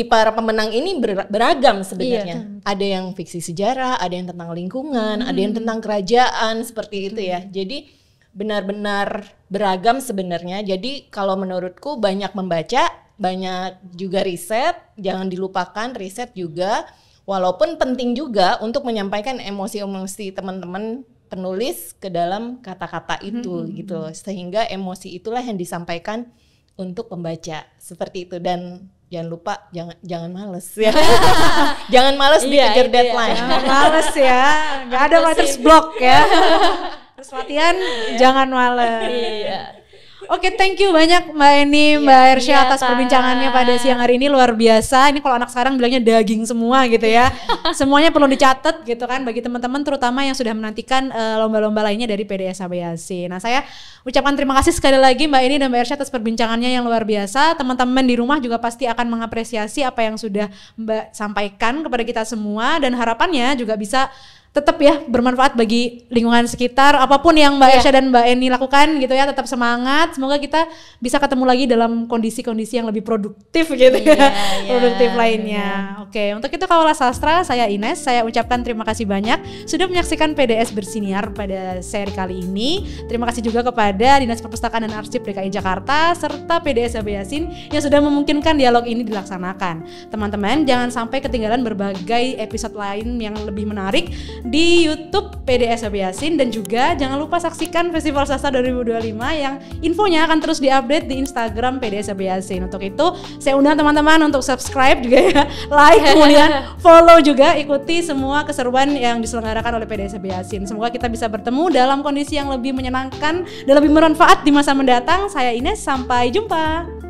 para pemenang ini beragam sebenarnya. Ada yang fiksi sejarah, ada yang tentang lingkungan, ada yang tentang kerajaan, seperti itu ya. Jadi benar-benar beragam sebenarnya. Jadi kalau menurutku banyak membaca, banyak juga riset, jangan dilupakan riset juga. Walaupun penting juga untuk menyampaikan emosi-emosi teman-teman penulis ke dalam kata-kata itu gitu, sehingga emosi itulah yang disampaikan untuk pembaca, seperti itu. Dan jangan lupa jangan males ya. Jangan males dikejar deadline. Jangan males ya, nggak ada writer's block ya. Terus latihan jangan males. Iya. Oke, thank you banyak Mbak Eni, Mbak Ersya atas perbincangannya pada siang hari ini, luar biasa. Ini kalau anak sekarang bilangnya daging semua gitu ya. Semuanya perlu dicatat gitu kan bagi teman-teman, terutama yang sudah menantikan lomba-lomba lainnya dari PDS HBSI. Nah, saya ucapkan terima kasih sekali lagi Mbak Eni dan Mbak Ersya atas perbincangannya yang luar biasa. Teman-teman di rumah juga pasti akan mengapresiasi apa yang sudah Mbak sampaikan kepada kita semua, dan harapannya juga bisa tetap ya bermanfaat bagi lingkungan sekitar. Apapun yang Mbak Ersha dan Mbak Eni lakukan gitu ya, tetap semangat. Semoga kita bisa ketemu lagi dalam kondisi-kondisi yang lebih produktif gitu ya. Produktif lainnya. Oke, untuk itu Kaula Sastra, saya Ines, saya ucapkan terima kasih banyak sudah menyaksikan PDS Bersiniar pada seri kali ini. Terima kasih juga kepada Dinas Perpustakaan dan Arsip DKI Jakarta serta PDS AB Yasin yang sudah memungkinkan dialog ini dilaksanakan. Teman-teman, jangan sampai ketinggalan berbagai episode lain yang lebih menarik di YouTube PDS AB Yasin, dan juga jangan lupa saksikan Festival Sastra 2025 yang infonya akan terus diupdate di Instagram PDS AB Yasin. Untuk itu saya undang teman-teman untuk subscribe juga ya, like, kemudian follow juga, ikuti semua keseruan yang diselenggarakan oleh PDS AB Yasin. Semoga kita bisa bertemu dalam kondisi yang lebih menyenangkan dan lebih bermanfaat di masa mendatang. Saya Ines, sampai jumpa.